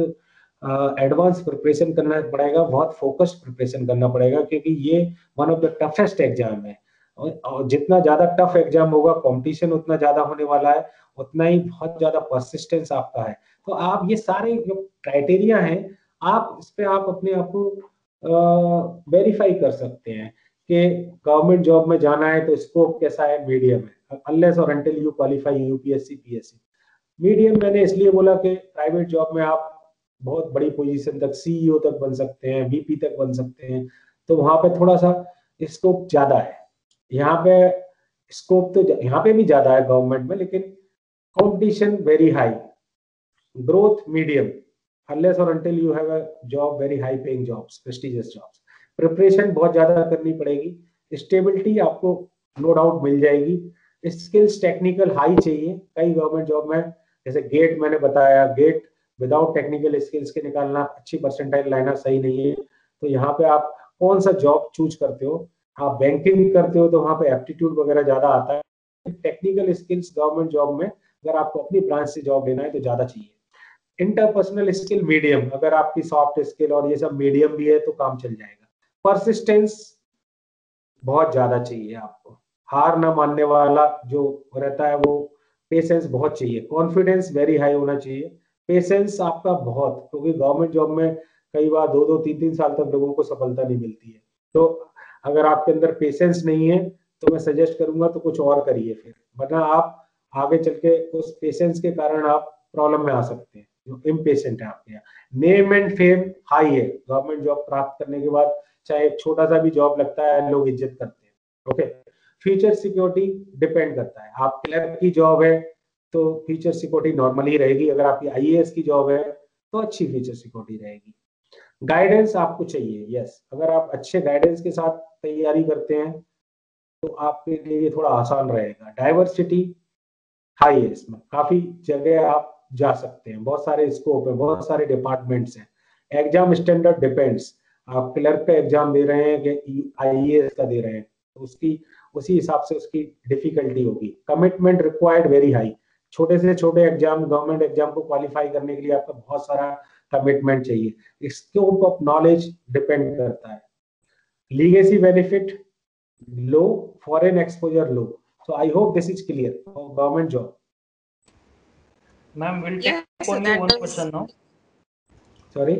एडवांस प्रिपरेशन करना पड़ेगा, बहुत फोकस्ड प्रिपरेशन करना पड़ेगा, क्योंकि ये one of the toughest exam है। और जितना ज्यादा टफ एग्जाम होगा, कंपटीशन उतना ज्यादा होने वाला है, उतना ही बहुत ज्यादा परसिस्टेंस आपका है। तो आप ये सारे जो क्राइटेरिया हैं, आप इस पे आप अपने आप को वेरीफाई कर सकते हैं कि गवर्नमेंट जॉब में जाना है तो स्कोप कैसा है, मीडियम है, अनलेस और until you qualify UPSC, PSC. Medium मैंने इसलिए बोला कि प्राइवेट जॉब में आप बहुत बड़ी पोजीशन तक, सीईओ तक बन सकते हैं, वीपी तक बन सकते हैं, तो वहां पे थोड़ा सा स्कोप ज्यादा है। यहाँ पे स्कोप तो यहाँ पे भी ज्यादा है गवर्नमेंट में, लेकिन competition very high, growth medium, unless और until you have a job, very high paying jobs, prestigious jobs. Preparation बहुत ज्यादा करनी पड़ेगी, स्टेबिलिटी आपको नो डाउट मिल जाएगी, स्किल्स टेक्निकल हाई चाहिए। कई गवर्नमेंट जॉब में जैसे गेट मैंने बताया, गेट विदाउट टेक्निकल स्किल्स के निकालना, अच्छी परसेंटाइल लाना सही नहीं है। तो यहाँ पे आप कौन सा जॉब चूज करते हो, आप बैंकिंग करते हो तो वहाँ पे एप्टीट्यूड वगैरह ज्यादा आता है। टेक्निकल स्किल्स गवर्नमेंट जॉब में अगर आपको अपनी ब्रांच से जॉब लेना है तो ज्यादा चाहिए। इंटरपर्सनल स्किल मीडियम, अगर आपकी सॉफ्ट स्किल और ये सब मीडियम भी है तो काम चल जाएगा। परसिस्टेंस बहुत ज्यादा चाहिए आपको, हार ना मानने वाला जो रहता है वो, पेशेंस बहुत चाहिए, कॉन्फिडेंस वेरी हाई होना चाहिए, पेशेंस आपका बहुत, क्योंकि गवर्नमेंट जॉब में कई बार 2-2, 3-3 साल तक लोगों को सफलता नहीं मिलती है। तो अगर आपके अंदर पेशेंस नहीं है तो मैं सजेस्ट करूंगा तो कुछ और करिए फिर, वरना आप आगे चल के उस पेशेंस के कारण आप प्रॉब्लम में आ सकते हैं। जो इम्पेशेंट है आपके यहाँ, नेम एंड फेम हाई है, गवर्नमेंट जॉब प्राप्त करने के बाद चाहे छोटा सा भी जॉब लगता है लोग इज्जत करते हैं। ओके, फ्यूचर सिक्योरिटी डिपेंड करता है, आप क्लर्क की जॉब है तो फ्यूचर सिक्योरिटी नॉर्मली रहेगी, अगर आपकी आईएएस की जॉब है तो अच्छी फ्यूचर सिक्योरिटी रहेगी। गाइडेंस आपको चाहिए, यस, अगर आप अच्छे गाइडेंस के साथ तैयारी करते हैं तो आपके लिए ये थोड़ा आसान रहेगा। डाइवर्सिटी हाई है, इसमें काफी जगह आप जा सकते हैं, बहुत सारे स्कोप है, बहुत सारे डिपार्टमेंट्स हैं। एग्जाम स्टैंडर्ड डिपेंड्स, आप क्लर्क का एग्जाम दे रहे हैं कि आईएएस का दे रहे हैं, तो उसी हिसाब से उसकी डिफिकल्टी होगी। कमिटमेंट रिक्वायर्ड वेरी हाई, छोटे से छोटे एग्जाम, गवर्नमेंट एग्जाम को क्वालिफाई करने के लिए आपका बहुत सारा कमिटमेंट चाहिए। स्कोप ऑफ नॉलेज डिपेंड करता है। Legacy benefit low, foreign exposure low. So I hope this is clear for government job. Ma'am, we'll Yes, take sir, only that one is. question now. Sorry.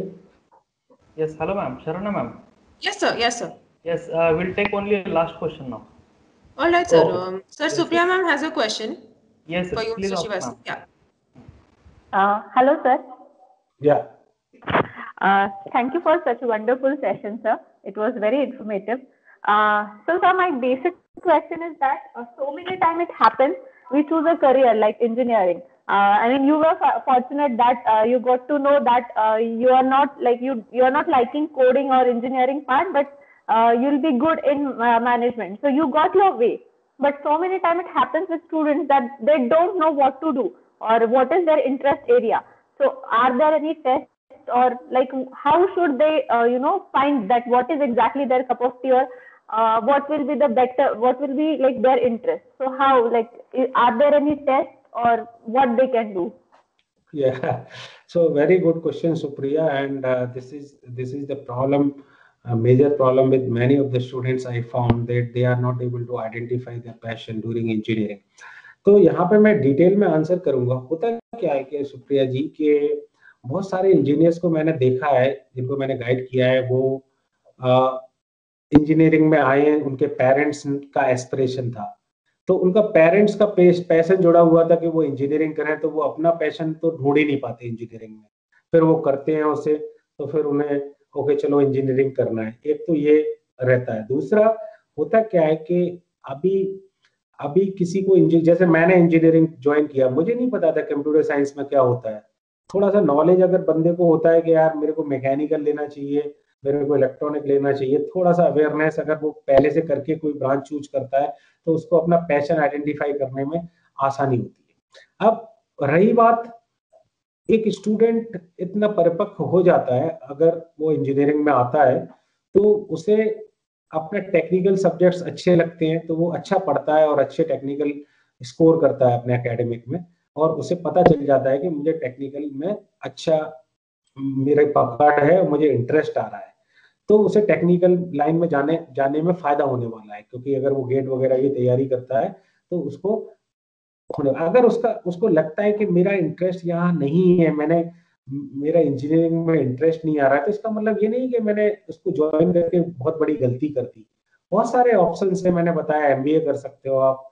Yes, hello ma'am, Sharana ma'am. Yes, sir. Yes, sir. Yes, we'll take only a last question now. All right, sir. Okay. Sir, Yes, Supriya yes. ma'am has a question Yes, for yes, you, please Mr. ask, Srivastava. ma'am. Yeah. Hello, sir. Yeah. Thank you for such a wonderful session, sir. It was very informative. So sir, my basic question is that so many times it happens we choose a career like engineering. I mean, you were fortunate that you got to know that you are not like you are not liking coding or engineering part, but you'll be good in management. So you got your way. But so many times it happens with students that they don't know what to do or what is their interest area. So are there any tests or like how should they find that what is exactly their cup of tea, or what will be the better, what will be like their interest? So how, like, are there any tests or what they can do? Yeah, so very good question, Supriya, and this is the problem, a major problem with many of the students. I found that they are not able to identify their passion during engineering. तो यहाँ पे मैं detail में answer करूंगा। होता क्या है कि सुप्रिया जी के बहुत सारे इंजीनियर्स को मैंने देखा है, जिनको मैंने गाइड किया है, वो इंजीनियरिंग में आए हैं, उनके पेरेंट्स का एस्पिरेशन था, तो उनका पेरेंट्स का पैशन जुड़ा हुआ था कि वो इंजीनियरिंग करें, तो वो अपना पैशन तो ढूंढ ही नहीं पाते इंजीनियरिंग में, फिर वो करते हैं उसे, तो फिर उन्हें ओके चलो इंजीनियरिंग करना है। एक तो ये रहता है। दूसरा होता क्या है कि अभी किसी को जैसे मैंने इंजीनियरिंग ज्वाइन किया, मुझे नहीं पता था कंप्यूटर साइंस में क्या होता है। थोड़ा सा नॉलेज अगर बंदे को होता है कि यार मेरे को मैकेनिकल लेना चाहिए, मेरे को इलेक्ट्रॉनिक लेना चाहिए, थोड़ा सा अवेयरनेस अगर वो पहले से करके कोई ब्रांच चूज करता है, तो उसको अपना पैशन आइडेंटिफाई करने में आसानी होती है। अब रही बात, एक स्टूडेंट इतना परिपक्व हो जाता है अगर वो इंजीनियरिंग में आता है, तो उसे अपने टेक्निकल सब्जेक्ट्स अच्छे लगते हैं, तो वो अच्छा पढ़ता है और अच्छे टेक्निकल स्कोर करता है अपने एकेडमिक में, और उसे पता चल जाता है कि मुझे टेक्निकल में अच्छा मेरा पकड़ है, मुझे इंटरेस्ट आ रहा है, तो उसे टेक्निकल लाइन में जाने में फायदा होने वाला है, क्योंकि अगर वो गेट वगैरह की तैयारी करता है तो उसको अगर उसको लगता है कि मेरा इंटरेस्ट यहाँ नहीं है, मेरा इंजीनियरिंग में इंटरेस्ट नहीं आ रहा है, तो इसका मतलब ये नहीं कि मैंने उसको ज्वाइन करके बहुत बड़ी गलती कर दी। बहुत सारे ऑप्शन है, मैंने बताया एमबीए कर सकते हो आप,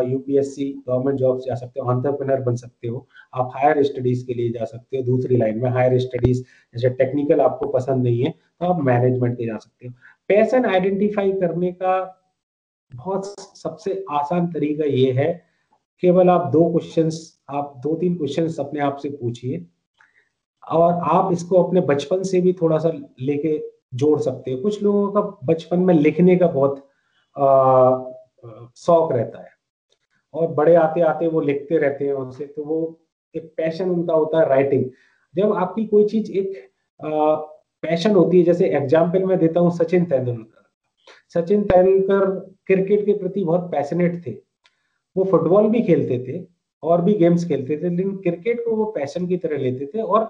यूपीएससी गवर्नमेंट जॉब जा सकते हो, एंटरप्रेन्योर बन सकते हो, आप हायर स्टडीज के लिए जा सकते हो, दूसरी लाइन में हायर स्टडीज, जैसे टेक्निकल आपको पसंद नहीं है तो आप मैनेजमेंट के जा सकते हो। पैशन आइडेंटिफाई करने का बहुत सबसे आसान तरीका ये है, केवल आप दो तीन क्वेश्चंस अपने आप से पूछिए, और आप इसको अपने बचपन से भी थोड़ा सा लेके जोड़ सकते हो। कुछ लोगों का बचपन में लिखने का बहुत शौक रहता है, और बड़े आते आते वो लिखते रहते हैं उनसे, तो वो एक पैशन उनका होता है राइटिंग। जब आपकी कोई चीज एक पैशन होती है, जैसे एग्जाम्पल मैं देता हूँ सचिन तेंदुलकर क्रिकेट के प्रति बहुत पैशनेट थे, वो फुटबॉल भी खेलते थे और भी गेम्स खेलते थे, लेकिन क्रिकेट को वो पैशन की तरह लेते थे। और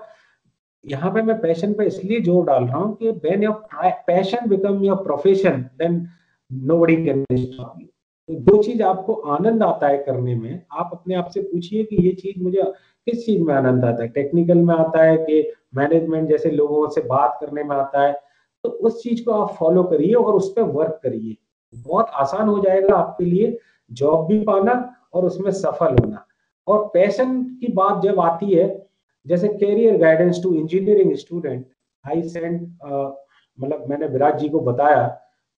यहाँ पे मैं पैशन पे इसलिए जोर डाल रहा हूँ कि when your passion become your profession, then nobody can stop you. जो चीज आपको आनंद आता है करने में, आप अपने आप से पूछिए कि ये चीज मुझे किस चीज में आनंद आता है, टेक्निकल में आता है कि मैनेजमेंट जैसे लोगों से बात करने में आता है, तो उस चीज को आप फॉलो करिए और उस पर वर्क करिए। बहुत आसान हो जाएगा आपके लिए जॉब भी पाना और उसमें सफल होना। और पैशन की बात जब आती है, जैसे career guidance to engineering student, I send मतलब मैंने विराट जी को बताया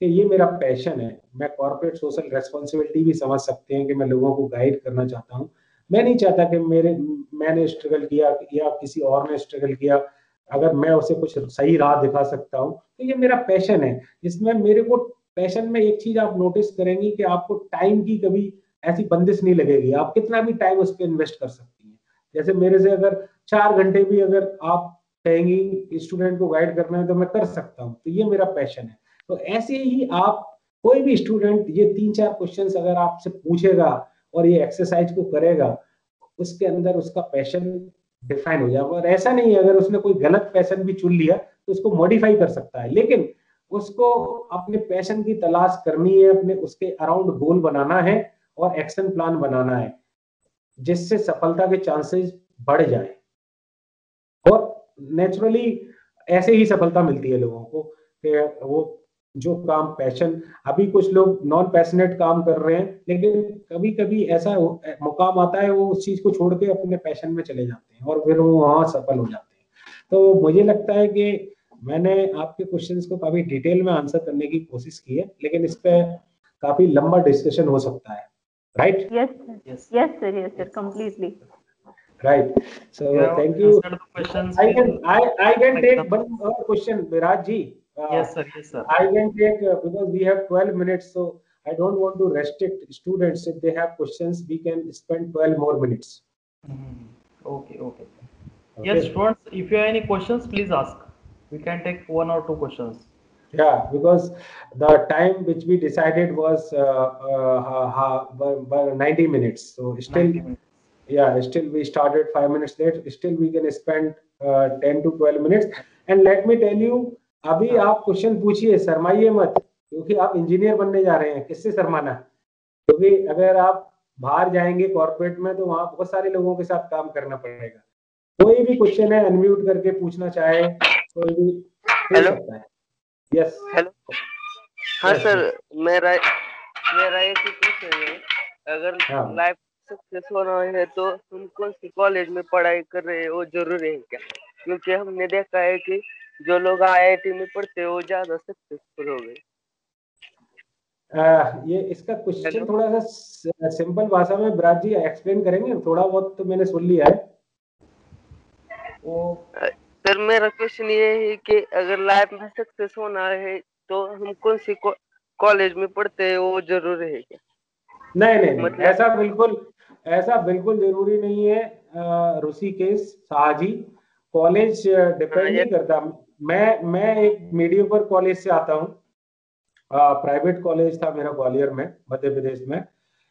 कि ये मेरा पैशन है, मैं कॉर्पोरेट सोशल रेस्पॉन्सिबिलिटी भी समझ सकते हैं कि मैं लोगों को गाइड करना चाहता हूँ। मैं नहीं चाहता कि मैंने स्ट्रगल किया या किसी और ने स्ट्रगल किया, अगर मैं उसे कुछ सही राह दिखा सकता हूँ तो ये मेरा पैशन है। इसमें मेरे को पैशन में एक चीज आप नोटिस करेंगे कि आपको टाइम की कभी ऐसी बंदिश नहीं लगेगी, आप कितना भी टाइम उस पर इन्वेस्ट कर सकती हैं। जैसे मेरे से अगर 4 घंटे भी अगर आप कहेंगी स्टूडेंट को गाइड करना है तो मैं कर सकता हूँ, तो ये मेरा पैशन है। तो ऐसे ही आप कोई भी स्टूडेंट ये 3-4 क्वेश्चंस अगर आपसे पूछेगा और ये एक्सरसाइज को करेगा, उसके अंदर उसका पैशन डिफाइन हो जाएगा। और ऐसा नहीं है अगर उसने कोई गलत पैशन भी चुन लिया तो उसको मॉडिफाई कर सकता है, लेकिन उसको अपने पैशन की तलाश करनी है, अपने उसके अराउंड गोल बनाना है और एक्शन प्लान बनाना है, जिससे सफलता के चांसेस बढ़ जाए। और नेचुरली ऐसे ही सफलता मिलती है लोगों को कि वो जो काम पैशन, अभी कुछ लोग नॉन पैशनेट काम कर रहे हैं, लेकिन कभी कभी ऐसा मुकाम आता है वो उस चीज को छोड़ के अपने पैशन में चले जाते हैं और फिर वो वहां सफल हो जाते हैं। तो मुझे लगता है कि मैंने आपके क्वेश्चंस को काफी डिटेल में आंसर करने की कोशिश की है, लेकिन इस पे काफी लंबा डिस्कशन हो सकता है, right? Yes, sir. Yes. Yes, sir. Yes, sir. Completely. Right. So You have thank you. answered the questions I till can take example. one more question, Viraj ji. Yes, sir. Yes, sir. I can take because we have 12 minutes, so I don't want to restrict students. If they have questions, we can spend 12 more minutes. Mhm. Okay, okay. Okay. Yes, students, if you have any questions, please ask. We can take 1 or 2 questions. Yeah, because the time which we decided was 90 minutes. So still, 90 minutes. yeah, still we started 5 minutes late. Still we can spend 10 to 12 minutes. And let me tell you, अभी हाँ. आप question पूछिए, शर्माइए मत, क्योंकि आप engineer बनने जा रहे हैं। किससे शर्माना? क्योंकि अगर आप बाहर जाएंगे कॉर्पोरेट में, तो वहां बहुत सारे लोगों के साथ काम करना पड़ेगा। कोई भी क्वेश्चन है, अनम्यूट करके पूछना चाहे, कोई भी पूछ हेलो सकता है। यस, हेलो हाँ Yes, सर, yes. मेरा एक ही क्वेश्चन है, अगर हाँ। लाइफ सक्सेस होना है तो हम कौन सी कॉलेज में पढ़ाई कर रहे हैं वो जरूरी है क्या? क्योंकि हमने देखा है कि जो लोग आईआईटी में पढ़ते हैं वो ज्यादा सक्सेसफुल हो गए। ये इसका क्वेश्चन हेलो थोड़ा सा सिंपल भाषा में विराज जी एक्सप्लेन करेंगे? थोड़ा बहुत तो मैंने सुन लिया है। वो सर, मेरा क्वेश्चन ये है कि अगर लाइफ में सक्सेस होना है तो हम कौन सी कॉलेज में पढ़ते हैं वो जरूरी है क्या? नहीं, मतलब ऐसा बिल्कुल जरूरी नहीं है ऋषिकेश शाह जी। कॉलेज डिपेंड नहीं करता। मैं एक मीडियोकर कॉलेज से आता हूँ। प्राइवेट कॉलेज था मेरा ग्वालियर में, मध्य प्रदेश में।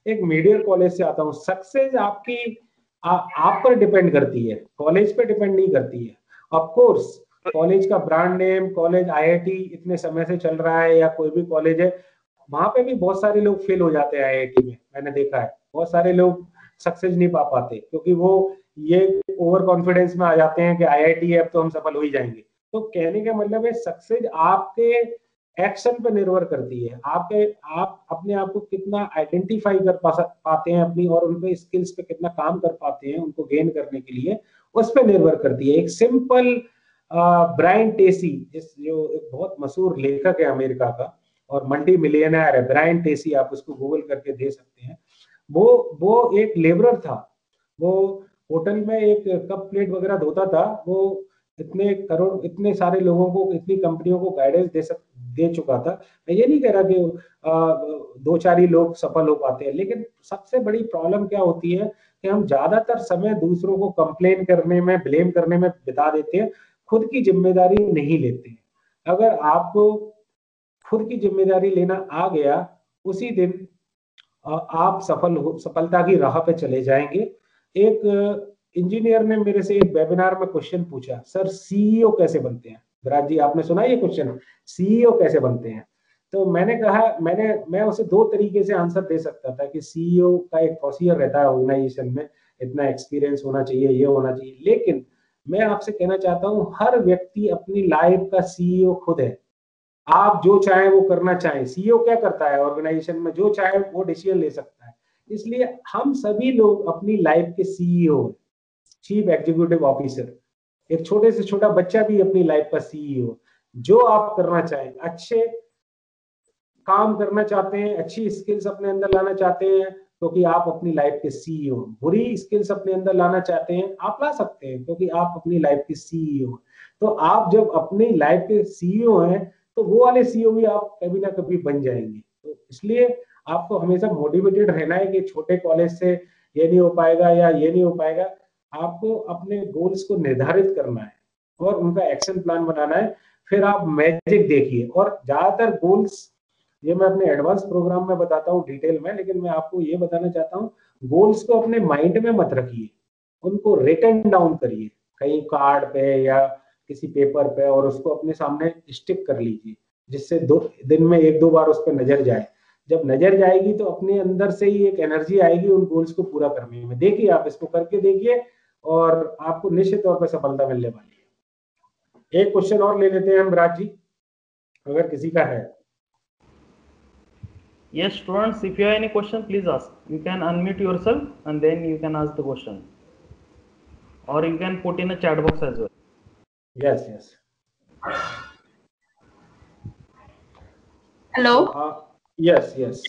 एक मीडियर कॉलेज से आता हूँ। सक्सेस आपकी आप पर डिपेंड करती है, कॉलेज पे डिपेंड नहीं करती है। ऑफ कोर्स कॉलेज का ब्रांड नेम, कॉलेज आईआईटी इतने समय से चल रहा है या कोई भी कॉलेज है, वहां पे भी बहुत सारे लोग फेल हो जाते हैं आईआईटी में। मैंने देखा है बहुत सारे लोग सक्सेस नहीं पा पाते, क्योंकि वो ये ओवर कॉन्फिडेंस में आ जाते हैं कि आईआईटी है, अब तो हम सफल हो ही जाएंगे। तो कहने का मतलब है सक्सेस आपके एक्शन पे निर्भर करती है। आप अपने आप को कितना आइडेंटिफाई कर पाते हैं अपनी, और उन पे स्किल्स पे कितना काम कर पाते हैं उनको गेन करने के लिए, उस पे निर्भर करती है। एक सिंपल ब्रायन टेसी, जो एक बहुत मशहूर लेखक है अमेरिका का और मल्टी मिलियनर है, ब्रायन टेसी, आप उसको गूगल करके दे सकते हैं। वो एक लेबरर था। वो होटल में एक कप प्लेट वगैरह धोता था। वो इतने सारे लोगों को, इतनी कंपनियों को गाइडेंस दे चुका था। मैं ये नहीं कह रहा कि 2-4 ही लोग सफल हो पाते हैं, लेकिन सबसे बड़ी प्रॉब्लम क्या होती है कि हम ज्यादातर समय दूसरों को कंप्लेन करने में, ब्लेम करने में बिता देते हैं, खुद की जिम्मेदारी नहीं लेते हैं। अगर आपको खुद की जिम्मेदारी लेना आ गया, उसी दिन आप सफलता की राह पे चले जाएंगे। एक इंजीनियर ने मेरे से एक वेबिनार में क्वेश्चन पूछा, सर सीईओ कैसे बनते हैं? विराज जी, आपने सुना ये क्वेश्चन, सीईओ कैसे बनते हैं? तो मैंने कहा, मैं उसे 2 तरीके से आंसर दे सकता था कि सीईओ का एक प्रोसीजर रहता है ऑर्गेनाइजेशन में, इतना एक्सपीरियंस होना चाहिए, ये होना चाहिए। लेकिन मैं आपसे कहना चाहता हूँ, हर व्यक्ति अपनी लाइफ का सीईओ खुद है। आप जो चाहे वो करना चाहे। सीईओ क्या करता है ऑर्गेनाइजेशन में? जो चाहे वो डिसीजन ले सकता है। इसलिए हम सभी लोग अपनी लाइफ के सीईओ, चीफ एग्जीक्यूटिव ऑफिसर। एक छोटे से छोटा बच्चा भी अपनी लाइफ का सीईओ। जो आप करना चाहें, अच्छे काम करना चाहते हैं, अच्छी स्किल्स अपने अंदर लाना चाहते हैं, क्योंकि आप अपनी लाइफ के सीईओ। बुरी स्किल्स अपने अंदर लाना चाहते हैं, आप ला सकते हैं, क्योंकि आप अपनी लाइफ के सीईओ। तो आप जब अपनी लाइफ के सीईओ हैं, तो वो वाले सीईओ भी आप कभी ना कभी बन जाएंगे। तो इसलिए आपको हमेशा मोटिवेटेड रहना है कि छोटे कॉलेज से ये नहीं हो पाएगा या ये नहीं हो पाएगा। आपको अपने गोल्स को निर्धारित करना है और उनका एक्शन प्लान बनाना है। फिर आप मैजिक देखिए। और ज्यादातर गोल्स, ये मैं अपने एडवांस प्रोग्राम में बताता हूँ डिटेल में, लेकिन मैं आपको ये बताना चाहता हूँ, गोल्स को अपने माइंड में मत रखिए, उनको रिटन डाउन करिए कहीं कार्ड पे या किसी पेपर पे, और उसको अपने सामने स्टिक कर लीजिए, जिससे 2 दिन में 1-2 बार उस पर नजर जाए। जब नजर जाएगी तो अपने अंदर से ही एक एनर्जी आएगी उन गोल्स को पूरा करने में। देखिए, आप इसको करके देखिए और आपको निश्चित तौर पर सफलता मिलने वाली है। एक क्वेश्चन और ले लेते हैं हम, राज जी, अगर किसी का है। Yes, students, if you have any question, please ask. You can unmute yourself and then you can ask the question, or you can put in a chat box as well. Yes. Hello. Yes, yes.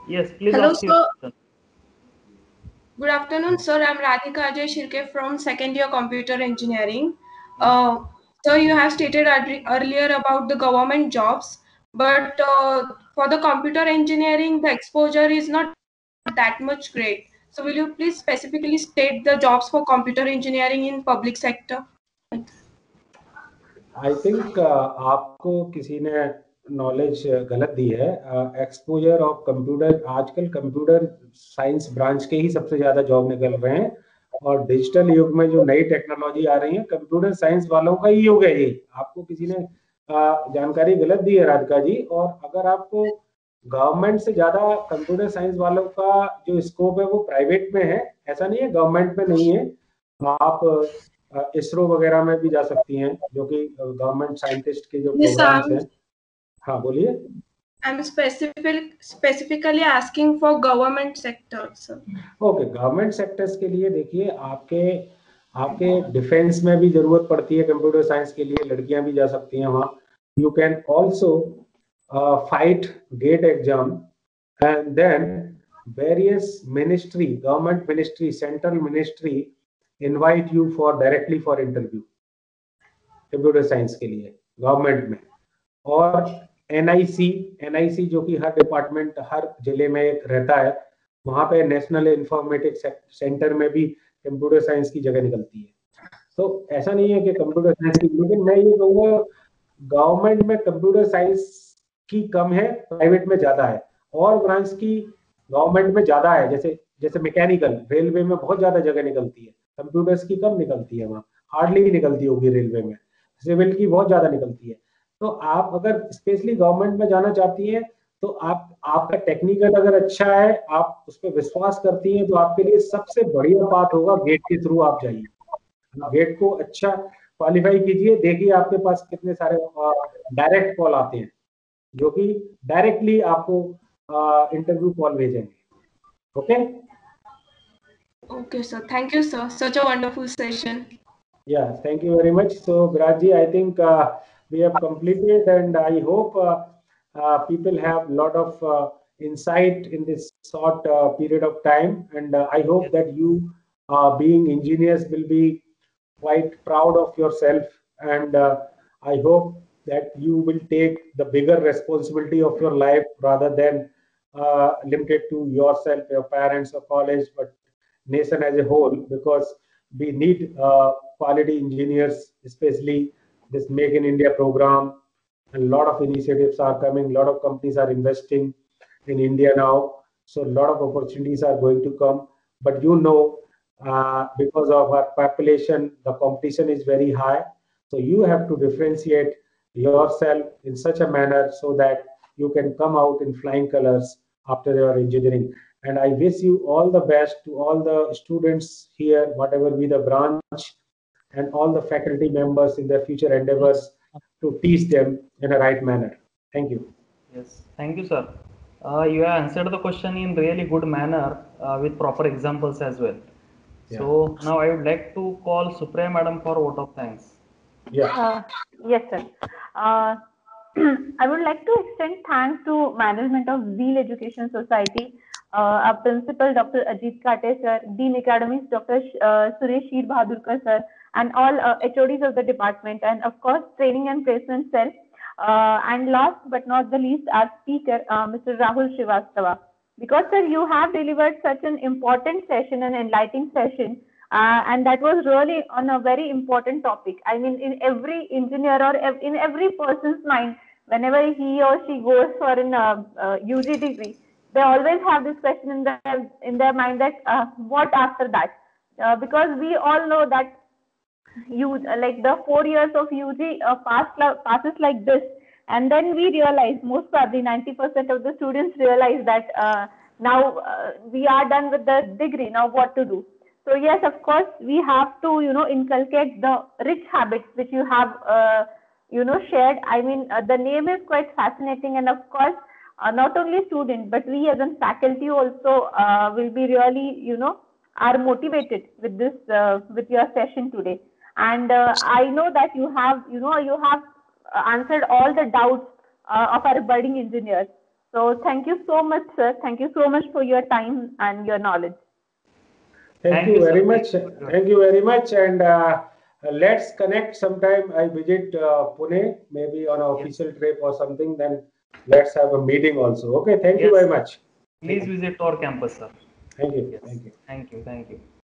Yes, please Hello, ask your sir. question. Good afternoon, sir. I'm Radhika Ajay Shirke from second year computer engineering. Uh, Sir, you have stated earlier about the government jobs, but for the computer engineering, the exposure is not that much great. So, will you please specifically state the jobs for computer engineering in public sector? I think आपको किसी ने knowledge गलत दी है. Exposure of computer, आजकल computer science branch के ही सबसे ज्यादा job निकल रहे हैं, और डिजिटल युग में जो नई टेक्नोलॉजी आ रही है कंप्यूटर साइंस वालों का ही युग है ये. आपको किसी ने जानकारी गलत दी है राधिका जी. और अगर आपको गवर्नमेंट से ज्यादा कंप्यूटर साइंस वालों का जो स्कोप है वो प्राइवेट में है, ऐसा नहीं है गवर्नमेंट में नहीं है. आप इसरो वगैरह में भी जा सकती हैं, जो कि गवर्नमेंट साइंटिस्ट के जो Yes, प्रोग्राम्स हैं. हाँ बोलिए. I'm specifically asking for government sector, sir. Okay, government sectors के लिए देखिए, आपके आपके डिफेंस में भी जरूरत पड़ती है कंप्यूटर साइंस के लिए, लड़कियां भी जा सकती हैं वहाँ. You can also fight GATE exam, and then various ministry, government ministry, central ministry invite you for directly for interview computer science के लिए गवर्नमेंट में. और एनआईसी जो कि हर डिपार्टमेंट, हर जिले में एक रहता है, वहां पे नेशनल इंफॉर्मेटिक्स सेंटर में भी कंप्यूटर साइंस की जगह निकलती है. तो ऐसा नहीं है कि कंप्यूटर साइंस की, लेकिन मैं ये कहूँगा गवर्नमेंट में कंप्यूटर साइंस की कम है, प्राइवेट में ज्यादा है. और ब्रांच की गवर्नमेंट में ज्यादा है, जैसे जैसे मैकेनिकल, रेलवे में बहुत ज्यादा जगह निकलती है, कंप्यूटर्स की कम निकलती है, वहाँ हार्डली निकलती होगी रेलवे में. सिविल की बहुत ज्यादा निकलती है. तो आप अगर स्पेशली गवर्नमेंट में जाना चाहती हैं, तो आपका टेक्निकल अगर अच्छा है, आप उस पर विश्वास करती हैं, तो आपके लिए सबसे बढ़िया बात होगा गेट के थ्रू आप जाइए. गेट को अच्छा क्वालिफाई कीजिए. देखिए आपके पास कितने सारे डायरेक्ट कॉल आते हैं, जो कि डायरेक्टली आपको इंटरव्यू कॉल भेजेंगे. Okay. Okay, sir. Thank you, sir. Such a wonderful session. Yeah, thank you very much. So, Viraj ji, I think we have completed, and I hope people have a lot of insight in this short period of time. And I hope that you, being engineers, will be quite proud of yourself. And I hope that you will take the bigger responsibility of your life rather than limited to yourself, your parents, or college, but nation as a whole, because we need quality engineers, especially this Make in India program. A lot of initiatives are coming, a lot of companies are investing in India now. So a lot of opportunities are going to come. But because of our population, the competition is very high. So you have to differentiate yourself in such a manner so that you can come out in flying colors after your engineering. And I wish you all the best to all the students here, whatever be the branch, and all the faculty members in their future endeavors, to teach them in a right manner. Thank you. Yes, thank you, sir. You have answered the question in really good manner with proper examples as well. Yeah. So now I would like to call Supriya Madam for vote of thanks. Yeah. Yes, sir. I would like to extend thanks to management of Zeal Education Society, our principal Dr. Ajit Kate sir, Dean Academies Dr. Suresh Sheer Bahadurkar sir, and all HODs of the department, and of course training and placement cell. And last but not the least, our speaker, Mr. Rahul Srivastava. Because sir, you have delivered such an important session, an enlightening session, and that was really on a very important topic. I mean, in every engineer or in every person's mind, whenever he or she goes for an UG degree, they always have this question in their mind that what after that? Because we all know that like the 4 years of UG passes like this, and then we realize, most probably 90% of the students realize that now we are done with the degree. Now what to do? So yes, of course, we have to inculcate the rich habits which you have shared. I mean, the name is quite fascinating, and of course, not only students but we as a faculty also will be really are motivated with this with your session today. and I know that you have answered all the doubts of our budding engineers. So thank you so much, sir. Thank you so much for your time and your knowledge. Thank you very much. Thank you very much. And let's connect sometime. I visit Pune, maybe on an official trip or something. Then let's have a meeting also. Okay. Thank you very much. Please visit our campus, sir. Thank you. Yes. Thank you. Thank you. Thank you.